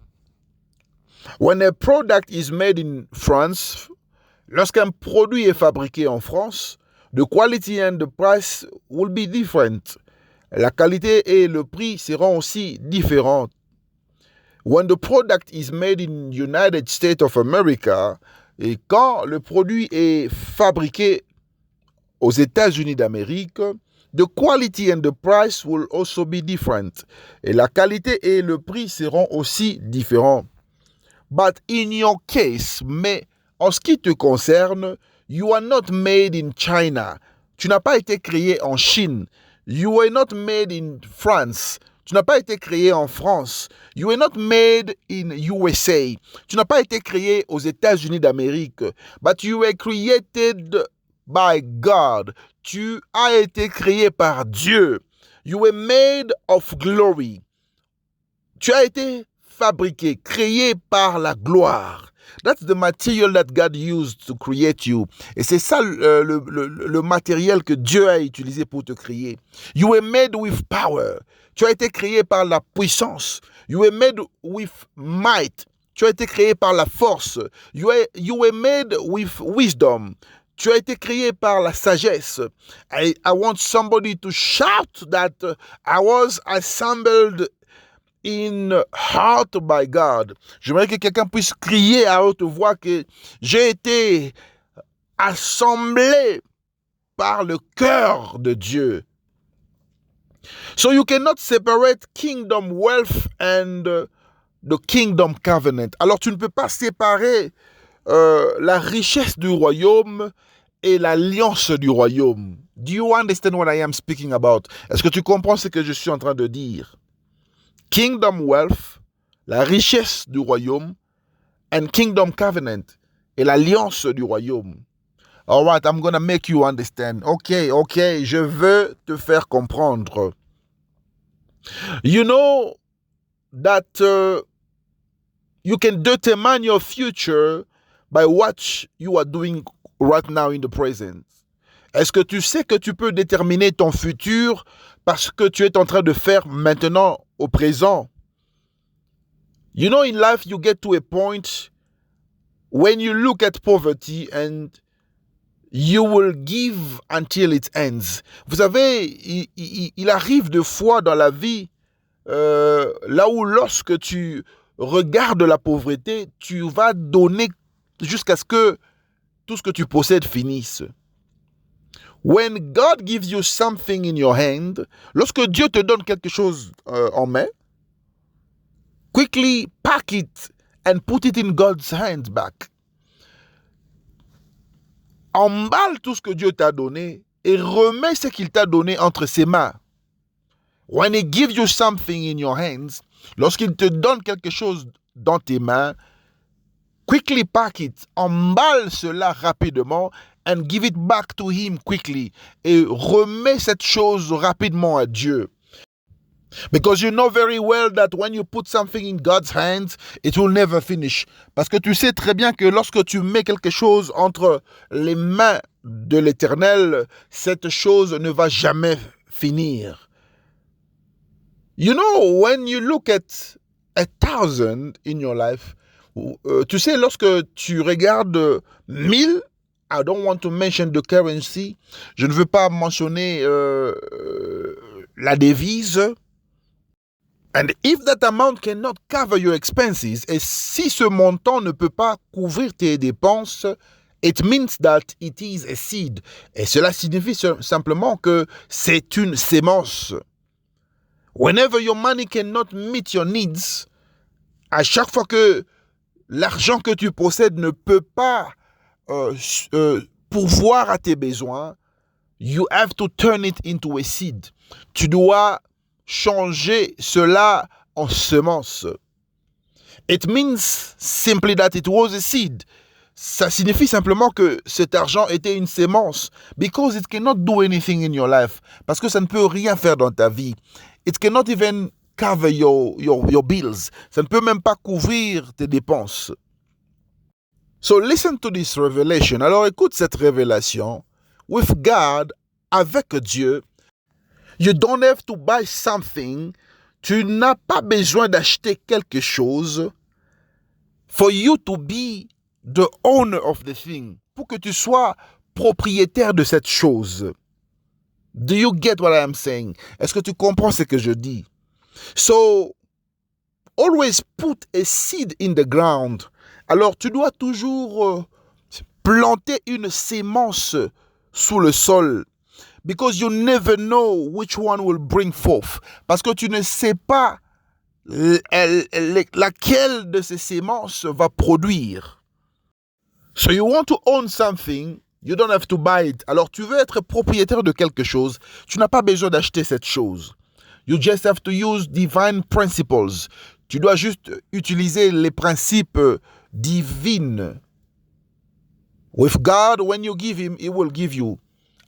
When a product is made in France, lorsqu'un produit est fabriqué en France, the quality and the price will be different. La qualité et le prix seront aussi différents. When the product is made in United States of America, et quand le produit est fabriqué aux États-Unis d'Amérique, the quality and the price will also be different. Et la qualité et le prix seront aussi différents. But in your case, mais en ce qui te concerne, you are not made in China. Tu n'as pas été créé en Chine. You were not made in France. Tu n'as pas été créé en France. You were not made in USA. Tu n'as pas été créé aux États-Unis d'Amérique. But you were created by God. Tu as été créé par Dieu. You were made of glory. Tu as été fabriqué, créé par la gloire. That's the material that God used to create you. Et c'est ça le matériel que Dieu a utilisé pour te créer. You were made with power. Tu as été créé par la puissance. You were made with might. Tu as été créé par la force. You were made with wisdom. Tu as été créé par la sagesse. I want somebody to shout that I was assembled in heart by God. J'aimerais que quelqu'un puisse crier à haute voix que j'ai été assemblé par le cœur de Dieu. So you cannot separate kingdom wealth and the kingdom covenant. Alors tu ne peux pas séparer la richesse du royaume et l'alliance du royaume. Do you understand what I am speaking about? Est-ce que tu comprends ce que je suis en train de dire? Kingdom wealth, la richesse du royaume, and kingdom covenant, et l'alliance du royaume. All right, I'm going to make you understand. Ok, je veux te faire comprendre. You know that you can determine your future by what you are doing right now in the present. Est-ce que tu sais que tu peux déterminer ton futur parce que tu es en train de faire maintenant au présent? You know, in life, you get to a point when you look at poverty and you will give until it ends. Vous savez, il arrive de fois dans la vie, là où lorsque tu regardes la pauvreté, tu vas donner jusqu'à ce que tout ce que tu possèdes finisse. When God gives you something in your hand, lorsque Dieu te donne quelque chose en main, quickly pack it and put it in God's hands back. Emballe tout ce que Dieu t'a donné et remets ce qu'il t'a donné entre ses mains. When he gives you something in your hands, lorsqu'il te donne quelque chose dans tes mains, quickly pack it, emballe cela rapidement and give it back to him quickly. Et remets cette chose rapidement à Dieu. Because you know very well that when you put something in God's hands, it will never finish. Parce que tu sais très bien que lorsque tu mets quelque chose entre les mains de l'Éternel, cette chose ne va jamais finir. You know, when you look at 1,000 in your life, tu sais, lorsque tu regardes 1000, I don't want to mention the currency, je ne veux pas mentionner la devise. And if that amount cannot cover your expenses, et si ce montant ne peut pas couvrir tes dépenses, it means that it is a seed. Et cela signifie simplement que c'est une sémence. Whenever your money cannot meet your needs, à chaque fois que l'argent que tu possèdes ne peut pas pourvoir à tes besoins, you have to turn it into a seed. Tu dois changer cela en semence. It means simply that it was a seed. Ça signifie simplement que cet argent était une sémence. Because it cannot do anything in your life. Parce que ça ne peut rien faire dans ta vie. It cannot even cover your bills. Ça ne peut même pas couvrir tes dépenses. So listen to this revelation. Alors écoute cette révélation. With God, avec Dieu, you don't have to buy something. Tu n'as pas besoin d'acheter quelque chose for you to be the owner of the thing. Pour que tu sois propriétaire de cette chose. Do you get what I am saying? Est-ce que tu comprends ce que je dis? So, always put a seed in the ground. Alors, tu dois toujours planter une sémence sous le sol. Because you never know which one will bring forth. Parce que tu ne sais pas laquelle de ces sémences va produire. So you want to own something, you don't have to buy it. Alors tu veux être propriétaire de quelque chose, tu n'as pas besoin d'acheter cette chose. You just have to use divine principles. Tu dois juste utiliser les principes divins. With God, when you give him, he will give you.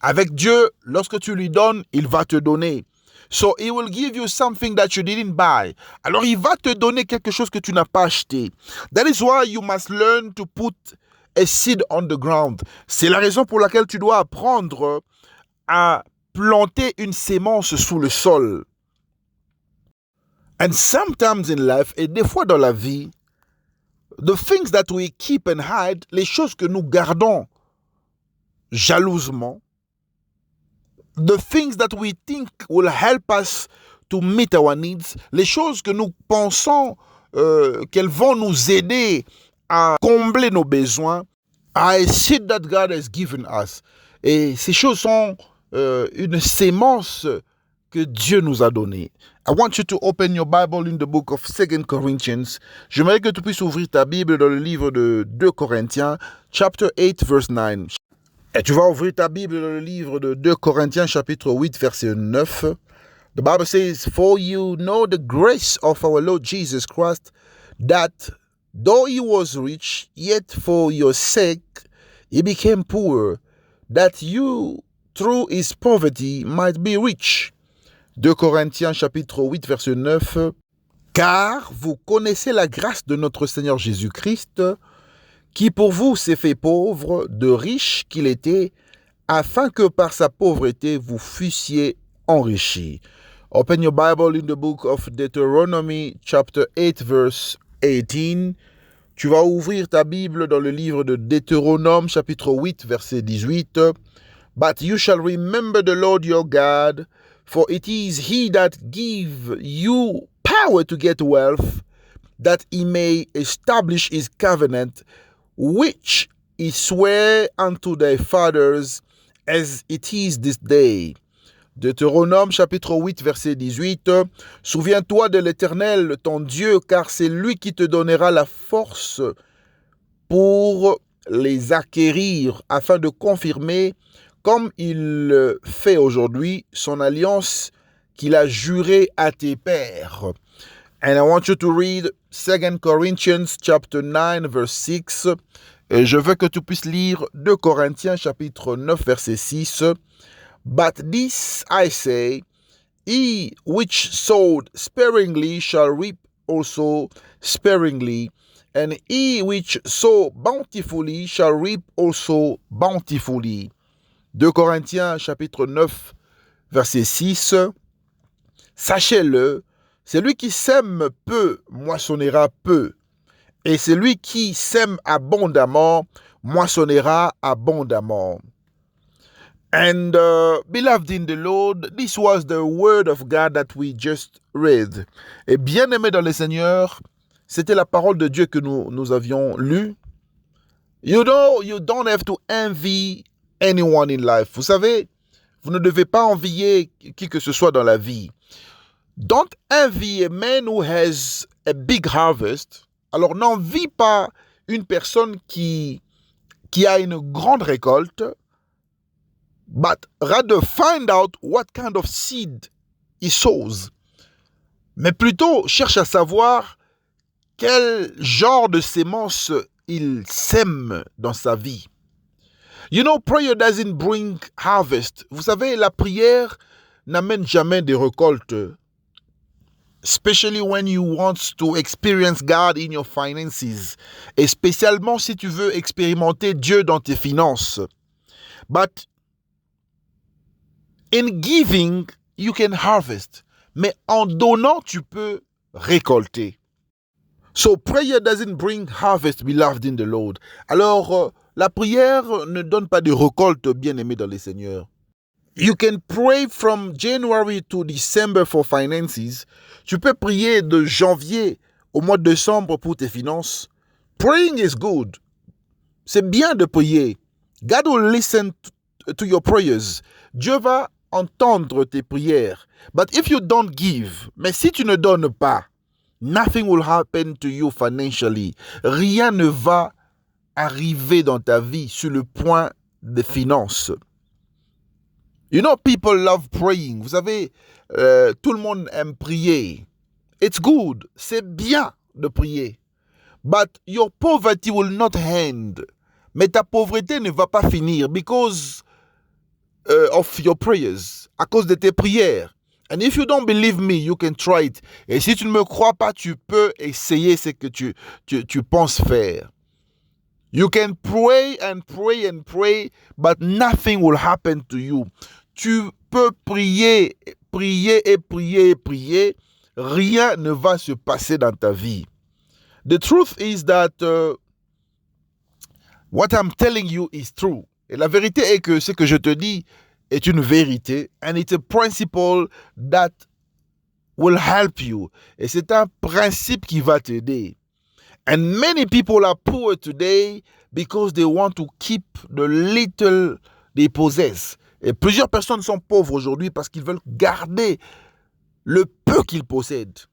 Avec Dieu, lorsque tu lui donnes, il va te donner. So he will give you something that you didn't buy. Alors il va te donner quelque chose que tu n'as pas acheté. That is why you must learn to put a seed on the ground. C'est la raison pour laquelle tu dois apprendre à planter une sémence sous le sol. And sometimes in life, et des fois dans la vie, the things that we keep and hide, les choses que nous gardons jalousement, the things that we think will help us to meet our needs, les choses que nous pensons qu'elles vont nous aider à combler nos besoins, I see that God has given us. Et ces choses sont une sémence que Dieu nous a donnée. I want you to open your Bible in the book of 2 Corinthians. J'aimerais que tu puisses ouvrir ta Bible dans le livre de 2 Corinthiens, chapter 8, verse 9. Et tu vas ouvrir ta Bible dans le livre de 2 Corinthiens, chapitre 8, verset 9. The Bible says, "For you know the grace of our Lord Jesus Christ, that though he was rich, yet for your sake he became poor, that you through his poverty might be rich." 2 Corinthiens chapitre 8 verset 9. Car vous connaissez la grâce de notre Seigneur Jésus-Christ, qui pour vous s'est fait pauvre, de riche qu'il était, afin que par sa pauvreté vous fussiez enrichis. Open your Bible in the book of Deuteronomy chapter 8 verse 18. Tu vas ouvrir ta Bible dans le livre de Deutéronome chapitre 8 verset 18. But you shall remember the Lord your God, for it is he that give you power to get wealth, that he may establish his covenant, which he sware unto their fathers, as it is this day. Deutéronome chapitre 8 verset 18. Souviens-toi de l'Éternel, ton Dieu, car c'est lui qui te donnera la force pour les acquérir afin de confirmer, comme il fait aujourd'hui, son alliance qu'il a jurée à tes pères. And I want you to read 2 Corinthians chapter 9 verse 6. Et je veux que tu puisses lire 2 Corinthiens chapitre 9 verset 6. But this I say, he which sowed sparingly shall reap also sparingly, and he which sowed bountifully shall reap also bountifully. 2 Corinthiens chapitre 9 verset 6. Sachez-le, celui qui sème peu moissonnera peu, et celui qui sème abondamment moissonnera abondamment. And beloved in the Lord, this was the word of God that we just read. Et bien-aimé dans le Seigneur, c'était la parole de Dieu que nous avions lue. You know, you don't have to envy anyone in life. Vous savez, vous ne devez pas envier qui que ce soit dans la vie. Don't envy a man who has a big harvest. Alors, n'envie pas une personne qui a une grande récolte, but rather find out what kind of seed he sows. Mais plutôt, cherche à savoir quel genre de sémence il sème dans sa vie. You know, prayer doesn't bring harvest. Vous savez, la prière n'amène jamais de récolte. Especially when you want to experience God in your finances. Et spécialement si tu veux expérimenter Dieu dans tes finances. But in giving, you can harvest. Mais en donnant, tu peux récolter. So prayer doesn't bring harvest, beloved in the Lord. Alors, la prière ne donne pas de récolte, bien-aimé dans le Seigneur. You can pray from January to December for finances. Tu peux prier de janvier au mois de décembre pour tes finances. Praying is good. C'est bien de prier. God will listen to your prayers. Dieu va entendre tes prières. But if you don't give, mais si tu ne donnes pas, nothing will happen to you financially. Rien ne va arriver dans ta vie sur le point des finances. You know, people love praying. Vous savez, tout le monde aime prier. It's good. C'est bien de prier. But your poverty will not end. Mais ta pauvreté ne va pas finir because of your prayers. À cause de tes prières. And if you don't believe me, you can try it. Et si tu ne me crois pas, tu peux essayer ce que tu penses faire. You can pray and pray and pray, but nothing will happen to you. Tu peux prier, prier et prier et prier. Rien ne va se passer dans ta vie. The truth is that what I'm telling you is true. Et la vérité est que ce que je te dis est une vérité. And it's a principle that will help you. Et c'est un principe qui va t'aider. And many people are poor today because they want to keep the little they possess. Et plusieurs personnes sont pauvres aujourd'hui parce qu'ils veulent garder le peu qu'ils possèdent.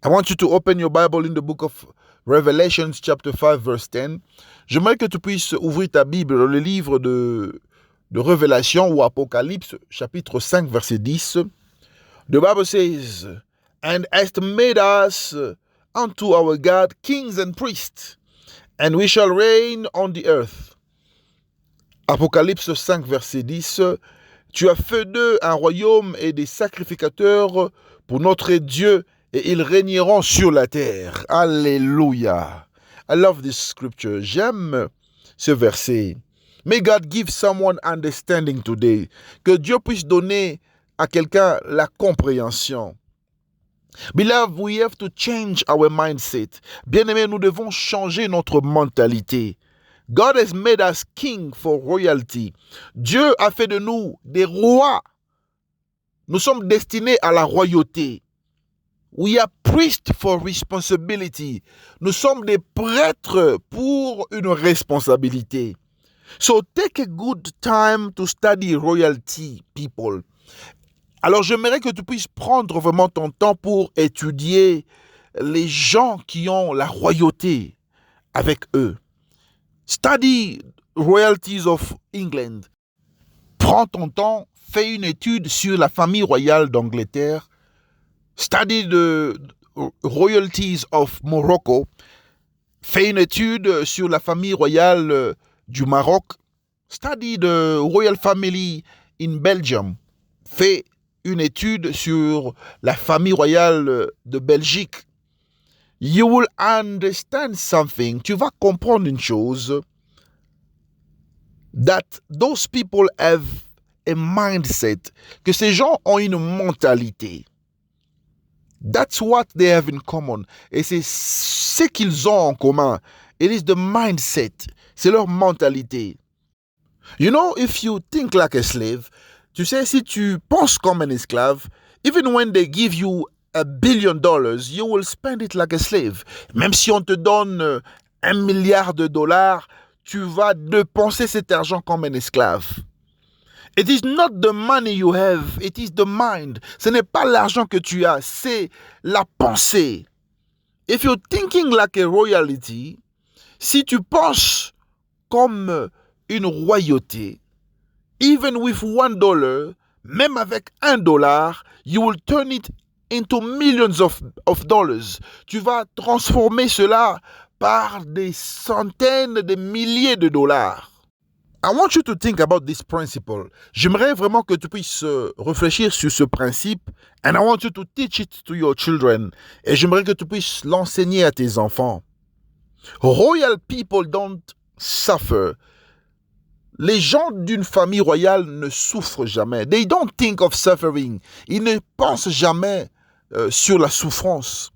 I want you to open your Bible in the book of Revelation chapter 5 verse 10. J'aimerais que tu puisses ouvrir ta Bible dans le livre de Révélation ou Apocalypse chapitre 5 verset 10. The Bible says, "And hast made us unto our God kings and priests, and we shall reign on the earth." Apocalypse 5, verset 10. Tu as fait d'eux un royaume et des sacrificateurs pour notre Dieu, et ils régneront sur la terre. Alléluia. I love this scripture. J'aime ce verset. May God give someone understanding today. Que Dieu puisse donner à quelqu'un la compréhension. Beloved, we have to change our mindset. Bien-aimés, nous devons changer notre mentalité. God has made us king for royalty. Dieu a fait de nous des rois. Nous sommes destinés à la royauté. We are priests for responsibility. Nous sommes des prêtres pour une responsabilité. So take a good time to study royalty, people. Alors j'aimerais que tu puisses prendre vraiment ton temps pour étudier les gens qui ont la royauté avec eux. Study royalties of England. Prends ton temps, fais une étude sur la famille royale d'Angleterre. Study the royalties of Morocco. Fais une étude sur la famille royale du Maroc. Study the royal family in Belgium. Fais une étude sur la famille royale de Belgique. You will understand something. Tu vas comprendre une chose. That those people have a mindset. Que ces gens ont une mentalité. That's what they have in common. Et c'est ce qu'ils ont en commun. It is the mindset. C'est leur mentalité. You know, if you think like a slave, tu sais, si tu penses comme un esclave, even when they give you $1 billion, you will spend it like a slave. Même si on te donne $1 milliard, tu vas dépenser cet argent comme un esclave. It is not the money you have, it is the mind. Ce n'est pas l'argent que tu as, c'est la pensée. If you're thinking like a royalty, si tu penses comme une royauté, even with $1, même avec $1, you will turn it into millions of dollars. Tu vas transformer cela par des centaines de milliers de dollars. I want you to think about this principle. J'aimerais vraiment que tu puisses réfléchir sur ce principe. And I want you to teach it to your children. Et j'aimerais que tu puisses l'enseigner à tes enfants. Royal people don't suffer. Les gens d'une famille royale ne souffrent jamais. They don't think of suffering. Ils ne pensent jamais sur la souffrance.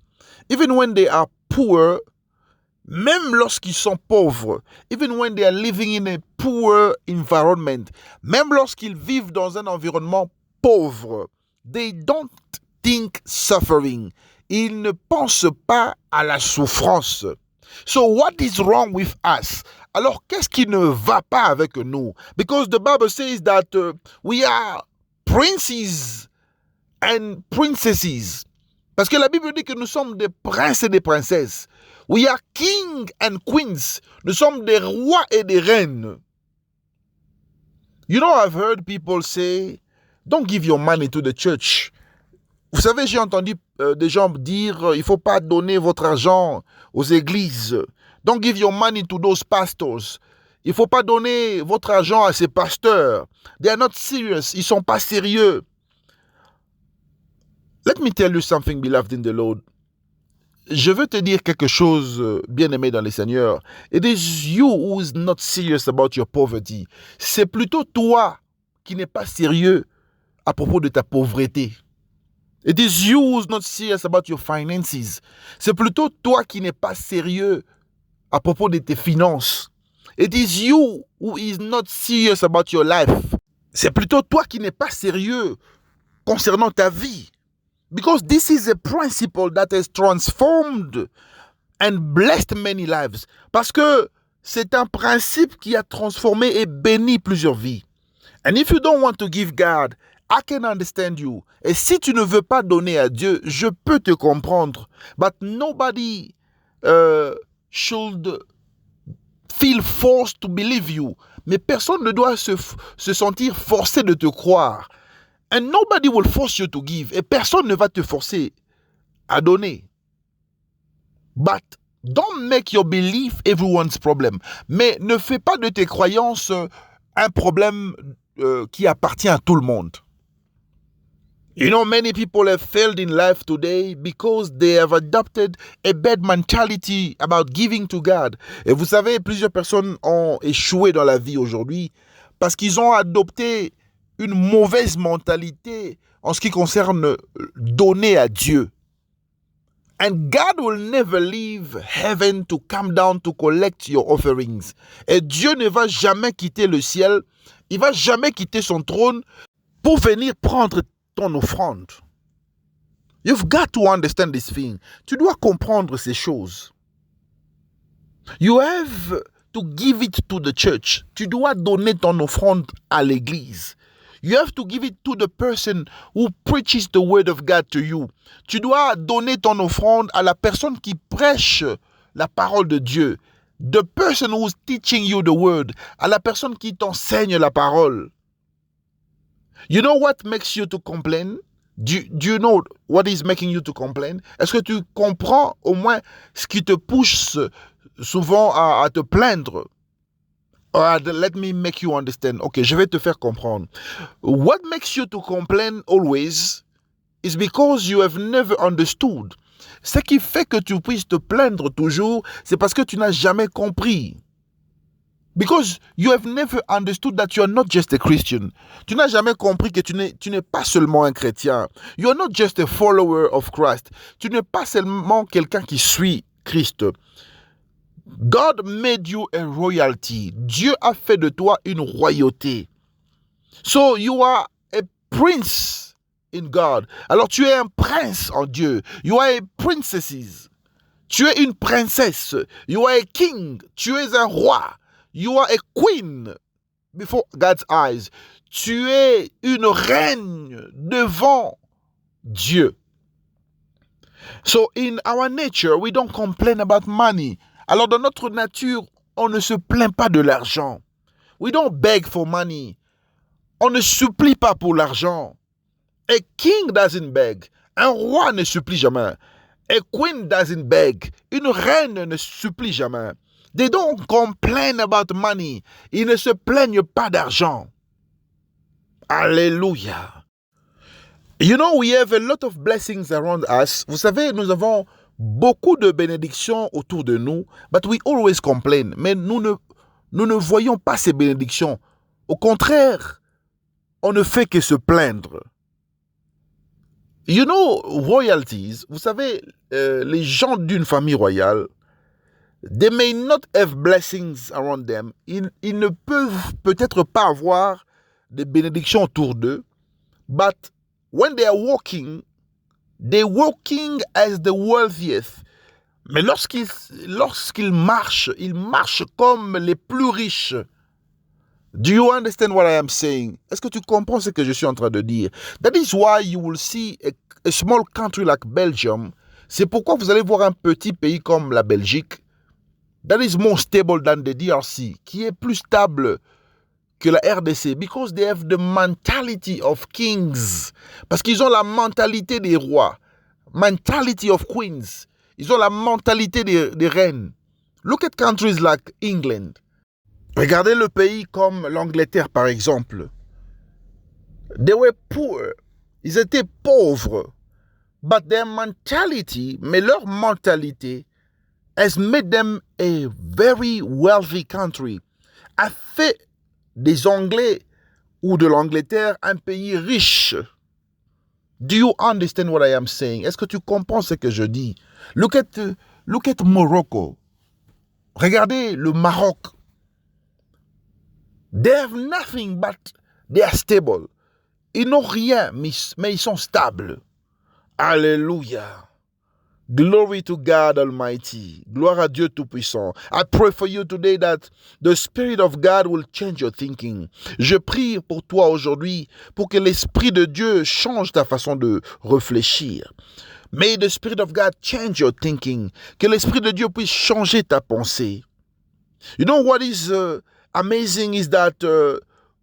Even when they are poor, même lorsqu'ils sont pauvres, even when they are living in a poor environment, même lorsqu'ils vivent dans un environnement pauvre, they don't think suffering. Ils ne pensent pas à la souffrance. So what is wrong with us? Alors, qu'est-ce qui ne va pas avec nous? Because the Bible says that we are princes and princesses. Parce que la Bible dit que nous sommes des princes et des princesses. We are king and queens. Nous sommes des rois et des reines. You know, I've heard people say, don't give your money to the church. Vous savez, j'ai entendu des gens dire, il ne faut pas donner votre argent aux églises. Don't give your money to those pastors. Il ne faut pas donner votre argent à ces pasteurs. They are not serious. Ils ne sont pas sérieux. Let me tell you something, beloved in the Lord. Je veux te dire quelque chose, bien-aimé dans le Seigneur. It is you who is not serious about your poverty. C'est plutôt toi qui n'es pas sérieux à propos de ta pauvreté. It is you who is not serious about your finances. C'est plutôt toi qui n'es pas sérieux à propos de tes finances. It is you who is not serious about your life. C'est plutôt toi qui n'es pas sérieux concernant ta vie. Because this is a principle that has transformed and blessed many lives. Parce que c'est un principe qui a transformé et béni plusieurs vies. And if you don't want to give God, I can understand you. Et si tu ne veux pas donner à Dieu, je peux te comprendre. But nobody should feel forced to believe you. Mais personne ne doit se sentir forcé de te croire. And nobody will force you to give. Et personne ne va te forcer à donner. But don't make your belief everyone's problem. Mais ne fais pas de tes croyances un problème qui appartient à tout le monde. You know, many people have failed in life today because they have adopted a bad mentality about giving to God. Et vous savez, plusieurs personnes ont échoué dans la vie aujourd'hui parce qu'ils ont adopté une mauvaise mentalité en ce qui concerne donner à Dieu. And God will never leave heaven to come down to collect your offerings. Et Dieu ne va jamais quitter le ciel, il va jamais quitter son trône pour venir prendre ton offrande. You've got to understand this thing. Tu dois comprendre ces choses. You have to give it to the church. Tu dois donner ton offrande à l'église. You have to give it to the person who preaches the word of God to you. Tu dois donner ton offrande à la personne qui prêche la parole de Dieu. The person who's teaching you the word. À la personne qui t'enseigne la parole. You know what makes you to complain? Do you know what is making you to complain? Est-ce que tu comprends au moins ce qui te pousse souvent à te plaindre? Let me make you understand. Ok, je vais te faire comprendre. What makes you to complain always is because you have never understood. Ce qui fait que tu puisses te plaindre toujours, c'est parce que tu n'as jamais compris. Because you have never understood that you are not just a Christian. Tu n'as jamais compris que tu n'es pas seulement un chrétien. You are not just a follower of Christ. Tu n'es pas seulement quelqu'un qui suit Christ. God made you a royalty. Dieu a fait de toi une royauté. So you are a prince in God. Alors tu es un prince en Dieu. You are a princess. Tu es une princesse. You are a king. Tu es un roi. You are a queen before God's eyes. Tu es une reine devant Dieu. So in our nature, we don't complain about money. Alors dans notre nature, on ne se plaint pas de l'argent. We don't beg for money. On ne supplie pas pour l'argent. A king doesn't beg. Un roi ne supplie jamais. A queen doesn't beg. Une reine ne supplie jamais. They don't complain about money. Ils ne se plaignent pas d'argent. Alléluia. You know, we have a lot of blessings around us. Vous savez, nous avons beaucoup de bénédictions autour de nous, but we always complain. Mais nous ne voyons pas ces bénédictions. Au contraire, on ne fait que se plaindre. You know, royalties, vous savez, les gens d'une famille royale, they may not have blessings around them. Ils ne peuvent peut-être pas avoir des bénédictions autour d'eux, but when they are walking, they're walking as the wealthiest. Mais lorsqu'ils marchent, ils marchent comme les plus riches. Do you understand what I am saying? Est-ce que tu comprends ce que je suis en train de dire? That is why you will see a small country like Belgium. C'est pourquoi vous allez voir un petit pays comme la Belgique. That is more stable than the DRC, qui est plus stable que la RDC, because they have the mentality of kings. Parce qu'ils ont la mentalité des rois. Mentality of queens. Ils ont la mentalité des reines. Look at countries like England. Regardez le pays comme l'Angleterre, par exemple. They were poor. Ils étaient pauvres. But their mentality, mais leur mentalité, has made them a very wealthy country. A fait des Anglais ou de l'Angleterre un pays riche. Do you understand what I am saying? Est-ce que tu comprends ce que je dis? Look at Morocco. Regardez le Maroc. They have nothing but they are stable. Ils n'ont rien, mais ils sont stables. Alléluia. Glory to God Almighty. Gloire à Dieu Tout-Puissant. I pray for you today that the Spirit of God will change your thinking. Je prie pour toi aujourd'hui pour que l'Esprit de Dieu change ta façon de réfléchir. May the Spirit of God change your thinking. Que l'Esprit de Dieu puisse changer ta pensée. You know what is amazing is that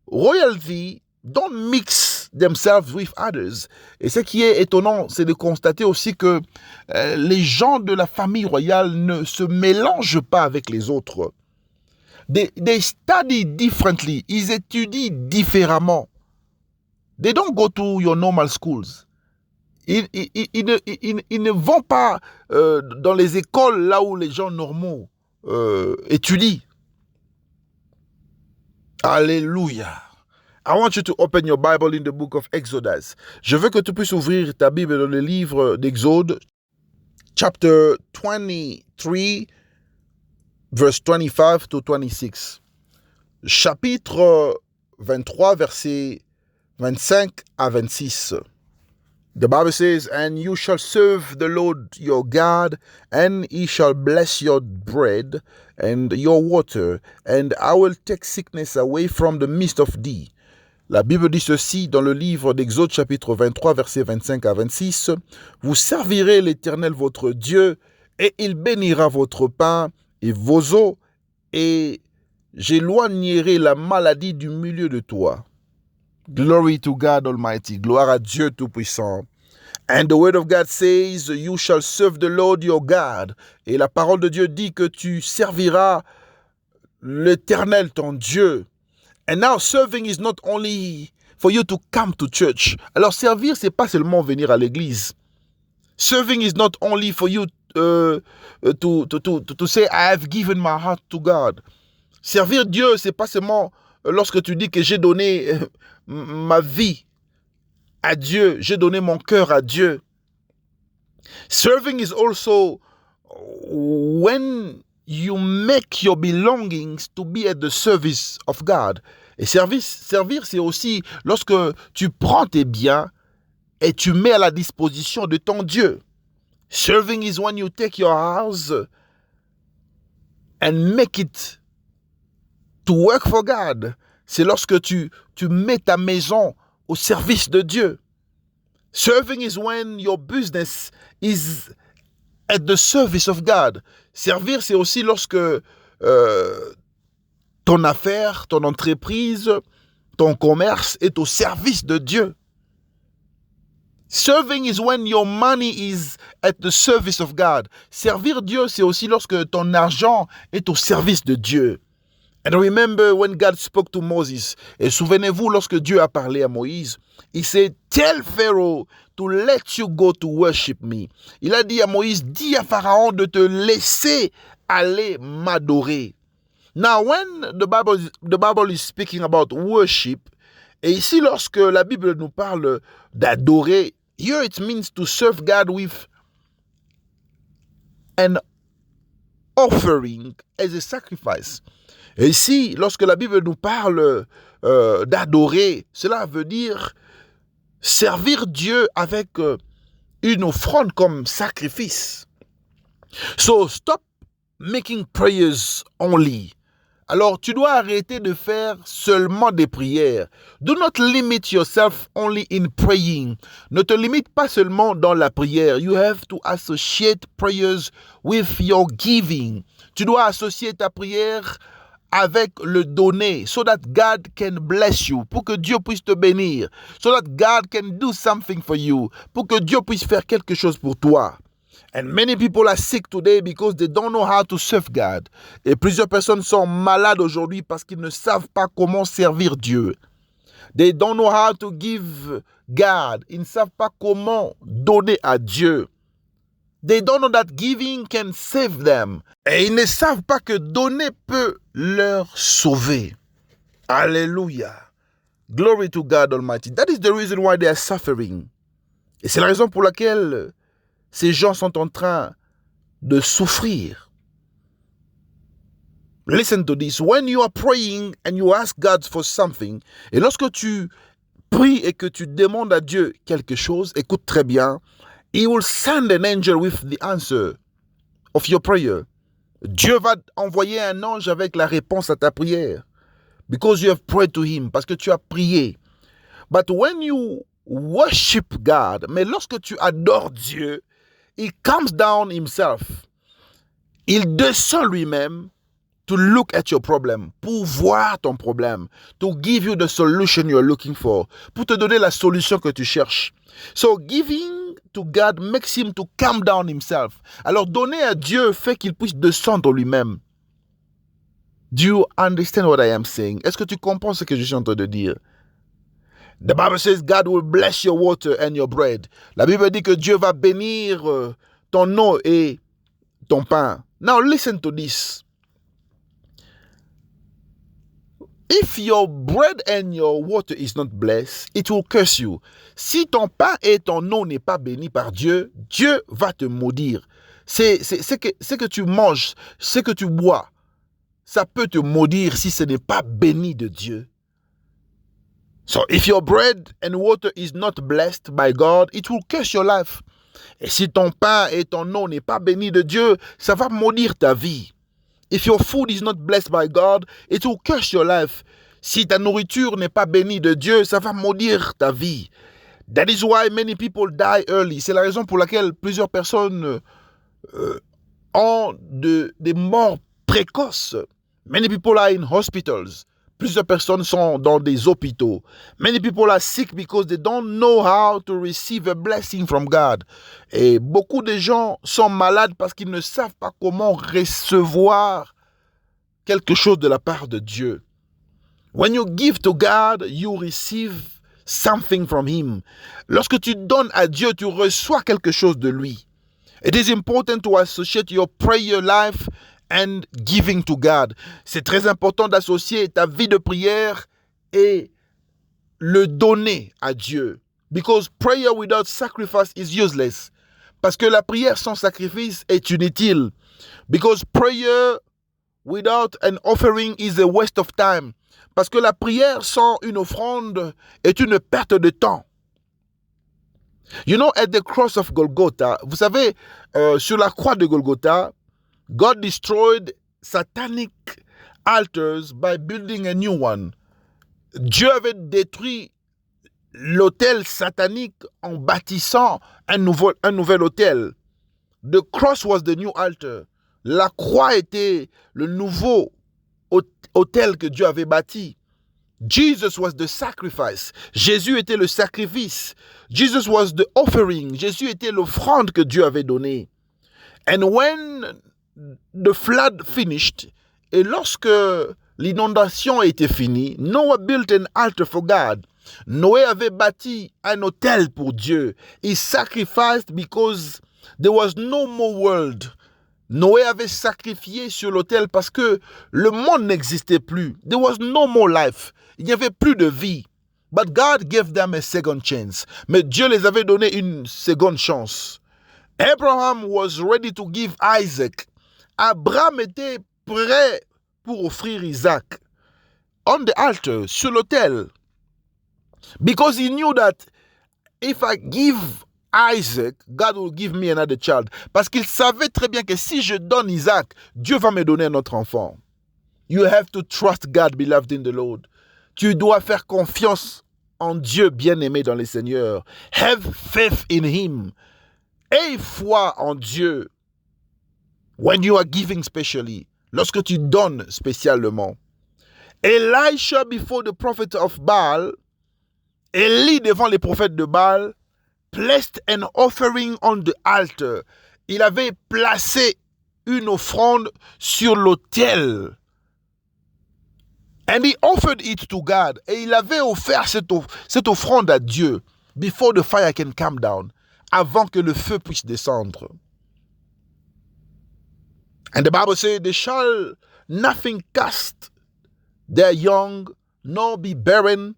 royalty don't mix themselves with others. Et ce qui est étonnant, c'est de constater aussi que les gens de la famille royale ne se mélangent pas avec les autres. They study differently. Ils étudient différemment. They don't go to your normal schools. Ils ne vont pas dans les écoles là où les gens normaux étudient. Alléluia. I want you to open your Bible in the book of Exodus. Je veux que tu puisses ouvrir ta Bible dans le livre d'Exode, chapter 23, verse 25 to 26. Chapitre 23, versets 25 à 26. The Bible says, and you shall serve the Lord your God, and he shall bless your bread and your water, and I will take sickness away from the midst of thee. La Bible dit ceci dans le livre d'Exode chapitre 23, versets 25 à 26. Vous servirez l'Éternel votre Dieu, et il bénira votre pain et vos eaux, et j'éloignerai la maladie du milieu de toi. Glory to God Almighty. Gloire à Dieu Tout-Puissant. And the word of God says, you shall serve the Lord your God. Et la parole de Dieu dit que tu serviras l'Éternel ton Dieu. And now serving is not only for you to come to church. Alors servir, c'est pas seulement venir à l'église. Serving is not only for you to say, I have given my heart to God. Servir Dieu, c'est pas seulement lorsque tu dis que j'ai donné ma vie à Dieu, j'ai donné mon cœur à Dieu. Serving is also when you make your belongings to be at the service of God. Et servir, c'est aussi lorsque tu prends tes biens et tu mets à la disposition de ton Dieu. Serving is when you take your house and make it to work for God. C'est lorsque tu mets ta maison au service de Dieu. Serving is when your business is at the service of God. Servir, c'est aussi lorsque ton affaire, ton entreprise, ton commerce est au service de Dieu. Serving is when your money is at the service of God. Servir Dieu, c'est aussi lorsque ton argent est au service de Dieu. And remember when God spoke to Moses. Et souvenez-vous, lorsque Dieu a parlé à Moïse, il said, tell Pharaoh to let you go to worship me. Il a dit à Moïse, dis à Pharaon de te laisser aller m'adorer. Now, when the Bible is speaking about worship, et ici, lorsque la Bible nous parle d'adorer, here it means to serve God with an offering as a sacrifice. Et ici, lorsque la Bible nous parle d'adorer, cela veut dire servir Dieu avec une offrande comme sacrifice. So, stop making prayers only. Alors, tu dois arrêter de faire seulement des prières. Do not limit yourself only in praying. Ne te limite pas seulement dans la prière. You have to associate prayers with your giving. Tu dois associer ta prière avec le donner, so that God can bless you, pour que Dieu puisse te bénir, so that God can do something for you, pour que Dieu puisse faire quelque chose pour toi. And many people are sick today because they don't know how to serve God. Et plusieurs personnes sont malades aujourd'hui parce qu'ils ne savent pas comment servir Dieu. They don't know how to give God. Ils ne savent pas comment donner à Dieu. They don't know that giving can save them. Et ils ne savent pas que donner peut leur sauver. Alléluia. Glory to God Almighty. That is the reason why they are suffering. Et c'est la raison pour laquelle ces gens sont en train de souffrir. Listen to this. When you are praying and you ask God for something, et lorsque tu pries et que tu demandes à Dieu quelque chose, écoute très bien, He will send an angel with the answer of your prayer. Dieu va envoyer un ange avec la réponse à ta prière. Because you have prayed to Him. Parce que tu as prié. But when you worship God, mais lorsque tu adores Dieu, He comes down Himself. Il descend lui-même to look at your problem, pour voir ton problème, to give you the solution you are looking for, pour te donner la solution que tu cherches. So giving to God makes Him to come down Himself. Alors donner à Dieu fait qu'il puisse descendre lui-même. Do you understand what I am saying? Est-ce que tu comprends ce que je suis en train de dire? The Bible says God will bless your water and your bread. La Bible dit que Dieu va bénir ton eau et ton pain. Now listen to this. If your bread and your water is not blessed, it will curse you. Si ton pain et ton eau n'est pas béni par Dieu, Dieu va te maudire. C'est que tu manges, ce que tu bois, ça peut te maudire si ce n'est pas béni de Dieu. So if your bread and water is not blessed by God, it will curse your life. Et si ton pain et ton eau n'est pas béni de Dieu, ça va maudire ta vie. If your food is not blessed by God, it will curse your life. Si ta nourriture n'est pas bénie de Dieu, ça va maudire ta vie. That is why many people die early. C'est la raison pour laquelle plusieurs personnes ont des morts précoces. Many people are in hospitals. Plusieurs personnes sont dans des hôpitaux. Many people are sick because they don't know how to receive a blessing from God. Et beaucoup de gens sont malades parce qu'ils ne savent pas comment recevoir quelque chose de la part de Dieu. When you give to God, you receive something from Him. Lorsque tu donnes à Dieu, tu reçois quelque chose de lui. It is important to associate your prayer life and giving to God. C'est très important d'associer ta vie de prière et le donner à Dieu. Because prayer without sacrifice is useless. Parce que la prière sans sacrifice est inutile. Because prayer without an offering is a waste of time. Parce que la prière sans une offrande est une perte de temps. You know, at the cross of Golgotha, vous savez, sur la croix de Golgotha, God destroyed satanic altars by building a new one. Dieu avait détruit l'autel satanique en bâtissant un nouvel autel. The cross was the new altar. La croix était le nouveau autel que Dieu avait bâti. Jesus was the sacrifice. Jésus était le sacrifice. Jesus was the offering. Jésus était l'offrande que Dieu avait donnée. And when the flood finished, et lorsque l'inondation était finie, Noah built an altar for God. Noé avait bâti un autel pour Dieu. He sacrificed because there was no more world. Noé avait sacrifié sur l'autel parce que le monde n'existait plus. There was no more life. Il n'y avait plus de vie. But God gave them a second chance. Mais Dieu les avait donné une seconde chance. Abraham was ready to give Isaac. Abraham était prêt pour offrir Isaac on the altar, sur l'autel. Because he knew that if I give Isaac, God will give me another child. Parce qu'il savait très bien que si je donne Isaac, Dieu va me donner un autre enfant. You have to trust God, beloved in the Lord. Tu dois faire confiance en Dieu, bien-aimé dans le Seigneur. Have faith in Him. Aie foi en Dieu. When you are giving specially, lorsque tu donnes spécialement. Elisha before the prophet of Baal, Élie devant les prophètes de Baal, placed an offering on the altar. Il avait placé une offrande sur l'autel. And he offered it to God. Et il avait offert cette offrande à Dieu. Before the fire can come down. Avant que le feu puisse descendre. And the Bible says, they shall nothing cast their young, nor be barren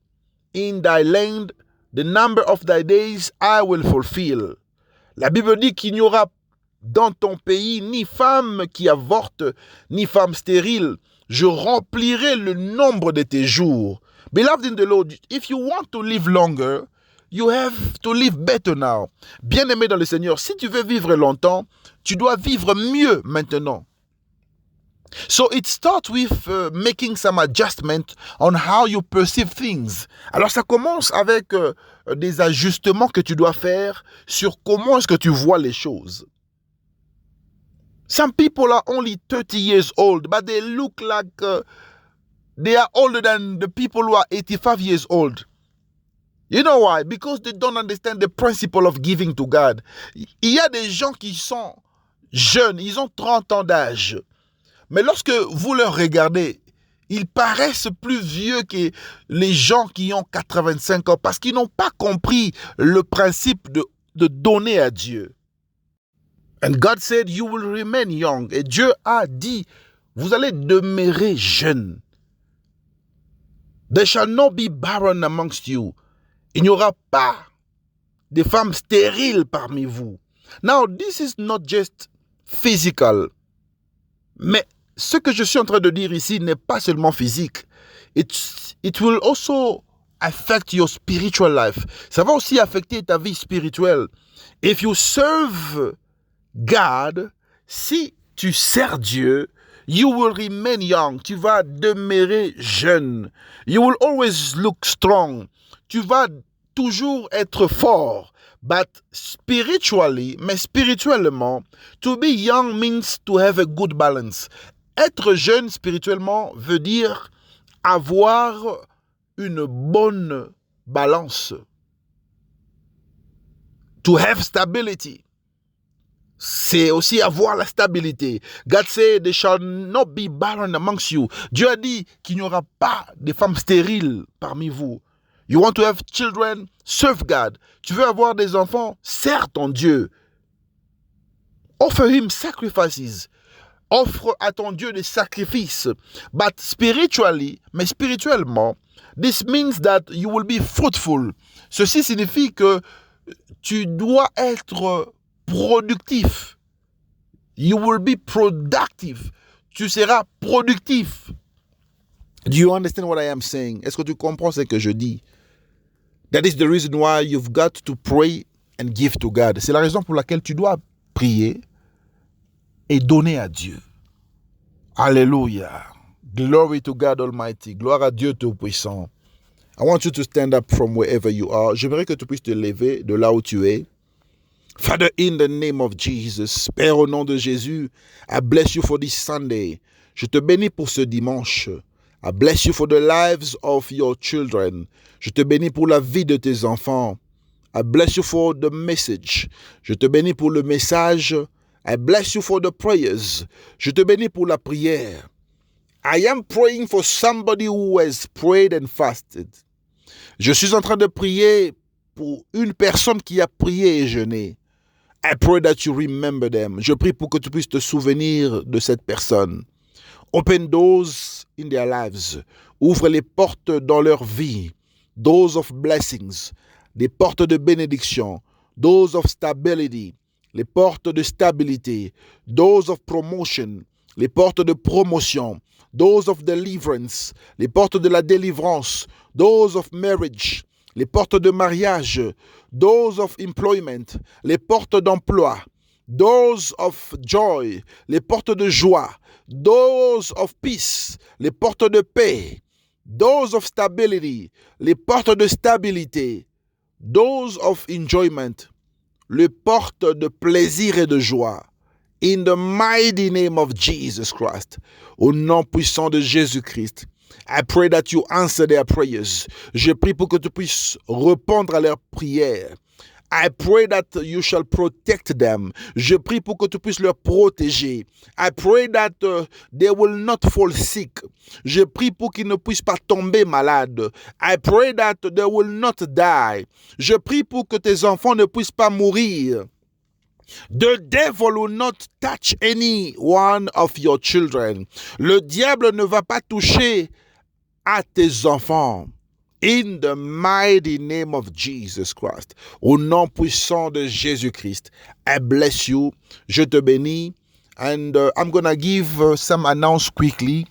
in thy land. The number of thy days I will fulfill. La Bible dit qu'il n'y aura dans ton pays ni femme qui avorte, ni femme stérile. Je remplirai le nombre de tes jours. Beloved in the Lord, if you want to live longer, you have to live better now. Bien-aimé dans le Seigneur, si tu veux vivre longtemps, tu dois vivre mieux maintenant. So it starts with making some adjustment on how you perceive things. Alors ça commence avec des ajustements que tu dois faire sur comment est-ce que tu vois les choses. Some people are only 30 years old, but they look like they are older than the people who are 85 years old. You know why? Because they don't understand the principle of giving to God. Il y a des gens qui sont jeunes, ils ont 30 ans d'âge. Mais lorsque vous leur regardez, ils paraissent plus vieux que les gens qui ont 85 ans parce qu'ils n'ont pas compris le principe de donner à Dieu. And God said, you will remain young. Et Dieu a dit, vous allez demeurer jeune. There shall not be barren amongst you. Il n'y aura pas de femmes stériles parmi vous. Now, this is not just physical. Mais ce que je suis en train de dire ici n'est pas seulement physique. It will also affect your spiritual life. Ça va aussi affecter ta vie spirituelle. If you serve God, si tu sers Dieu, you will remain young. Tu vas demeurer jeune. You will always look strong. Tu vas toujours être fort. But spiritually, mais spirituellement, to be young means to have a good balance. Être jeune spirituellement veut dire avoir une bonne balance. To have stability. C'est aussi avoir la stabilité. God said, there shall not be barren amongst you. Dieu a dit qu'il n'y aura pas de femmes stériles parmi vous. You want to have children? Serve God. Tu veux avoir des enfants? Sers ton Dieu. Offer him sacrifices. Offre à ton Dieu des sacrifices. But spiritually, mais spirituellement, this means that you will be fruitful. Ceci signifie que tu dois être productif. You will be productive. Tu seras productif. Do you understand what I am saying? Est-ce que tu comprends ce que je dis? That is the reason why you've got to pray and give to God. C'est la raison pour laquelle tu dois prier et donner à Dieu. Alléluia. Glory to God Almighty. Gloire à Dieu Tout-Puissant. I want you to stand up from wherever you are. J'aimerais que tu puisses te lever de là où tu es. Father, in the name of Jesus, Père, au nom de Jésus, I bless you for this Sunday. Je te bénis pour ce dimanche. I bless you for the lives of your children. Je te bénis pour la vie de tes enfants. I bless you for the message. Je te bénis pour le message. I bless you for the prayers. Je te bénis pour la prière. I am praying for somebody who has prayed and fasted. Je suis en train de prier pour une personne qui a prié et jeûné. I pray that you remember them. Je prie pour que tu puisses te souvenir de cette personne. Open doors in their lives. Ouvre les portes dans leur vie. Doors of blessings. Des portes de bénédiction. Doors of stability. Les portes de stabilité. Doors of promotion. Les portes de promotion. Doors of deliverance. Les portes de la délivrance. Doors of marriage. Les portes de mariage, doors of employment, les portes d'emploi, doors of joy, les portes de joie, doors of peace, les portes de paix, doors of stability, les portes de stabilité, doors of enjoyment, les portes de plaisir et de joie. In the mighty name of Jesus Christ, au nom puissant de Jésus-Christ, I pray that you answer their prayers. Je prie pour que tu puisses répondre à leurs prières. I pray that you shall protect them. Je prie pour que tu puisses leur protéger. I pray that they will not fall sick. Je prie pour qu'ils ne puissent pas tomber malades. I pray that they will not die. Je prie pour que tes enfants ne puissent pas mourir. The devil will not touch any one of your children. Le diable ne va pas toucher à tes enfants. In the mighty name of Jesus Christ. Au nom puissant de Jésus-Christ. I bless you. Je te bénis. And I'm gonna give some announcements quickly.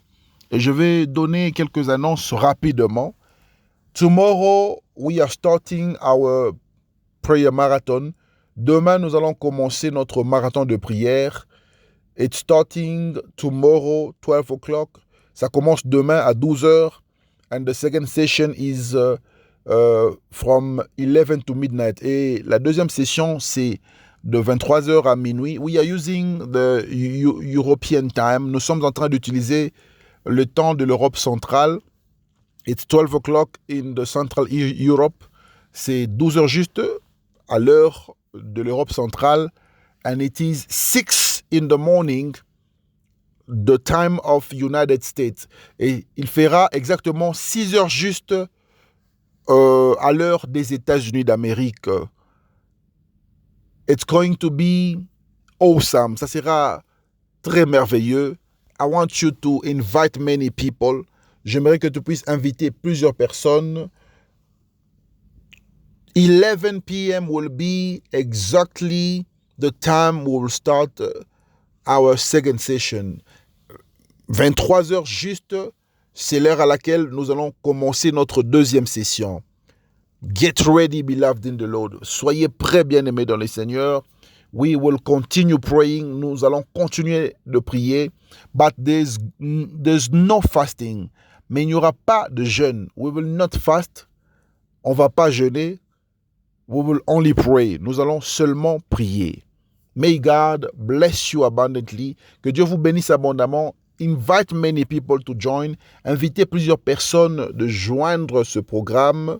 Et je vais donner quelques annonces rapidement. Tomorrow, we are starting our prayer marathon. Demain, nous allons commencer notre marathon de prière. It's starting tomorrow, 12 o'clock. Ça commence demain à 12h. And the second session is from 11 to midnight. Et la deuxième session, c'est de 23h à minuit. We are using the European time. Nous sommes en train d'utiliser le temps de l'Europe centrale. It's 12 o'clock in the Central Europe. C'est 12h juste à l'heure de l'Europe centrale, and it is 6 in the morning, the time of United States. Et il fera exactement 6 heures juste à l'heure des États-Unis d'Amérique. It's going to be awesome. Ça sera très merveilleux. I want you to invite many people. J'aimerais que tu puisses inviter plusieurs personnes. 11 p.m. will be exactly the time we will start our second session. 23 heures juste, c'est l'heure à laquelle nous allons commencer notre deuxième session. Get ready, beloved in the Lord. Soyez prêts, bien-aimés dans le Seigneur. We will continue praying. Nous allons continuer de prier. But there's no fasting. Mais il n'y aura pas de jeûne. We will not fast. On ne va pas jeûner. We will only pray. Nous allons seulement prier. May God bless you abundantly. Que Dieu vous bénisse abondamment. Invite many people to join. Invitez plusieurs personnes de joindre ce programme.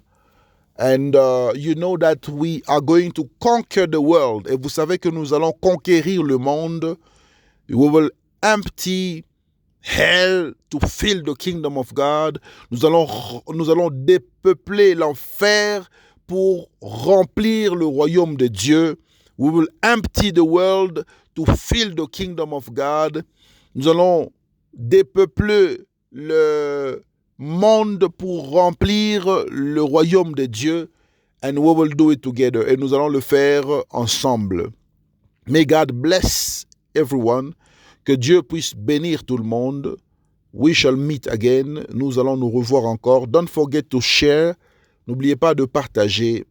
And you know that we are going to conquer the world. Et vous savez que nous allons conquérir le monde. We will empty hell to fill the kingdom of God. Nous allons dépeupler l'enfer pour remplir le royaume de Dieu. We will empty the world to fill the kingdom of God. Nous allons dépeupler le monde pour remplir le royaume de Dieu. And we will do it together. Et nous allons le faire ensemble. May God bless everyone. Que Dieu puisse bénir tout le monde. We shall meet again. Nous allons nous revoir encore. Don't forget to share. N'oubliez pas de partager.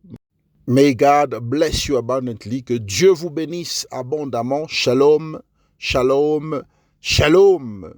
May God bless you abundantly. Que Dieu vous bénisse abondamment. Shalom, shalom, shalom.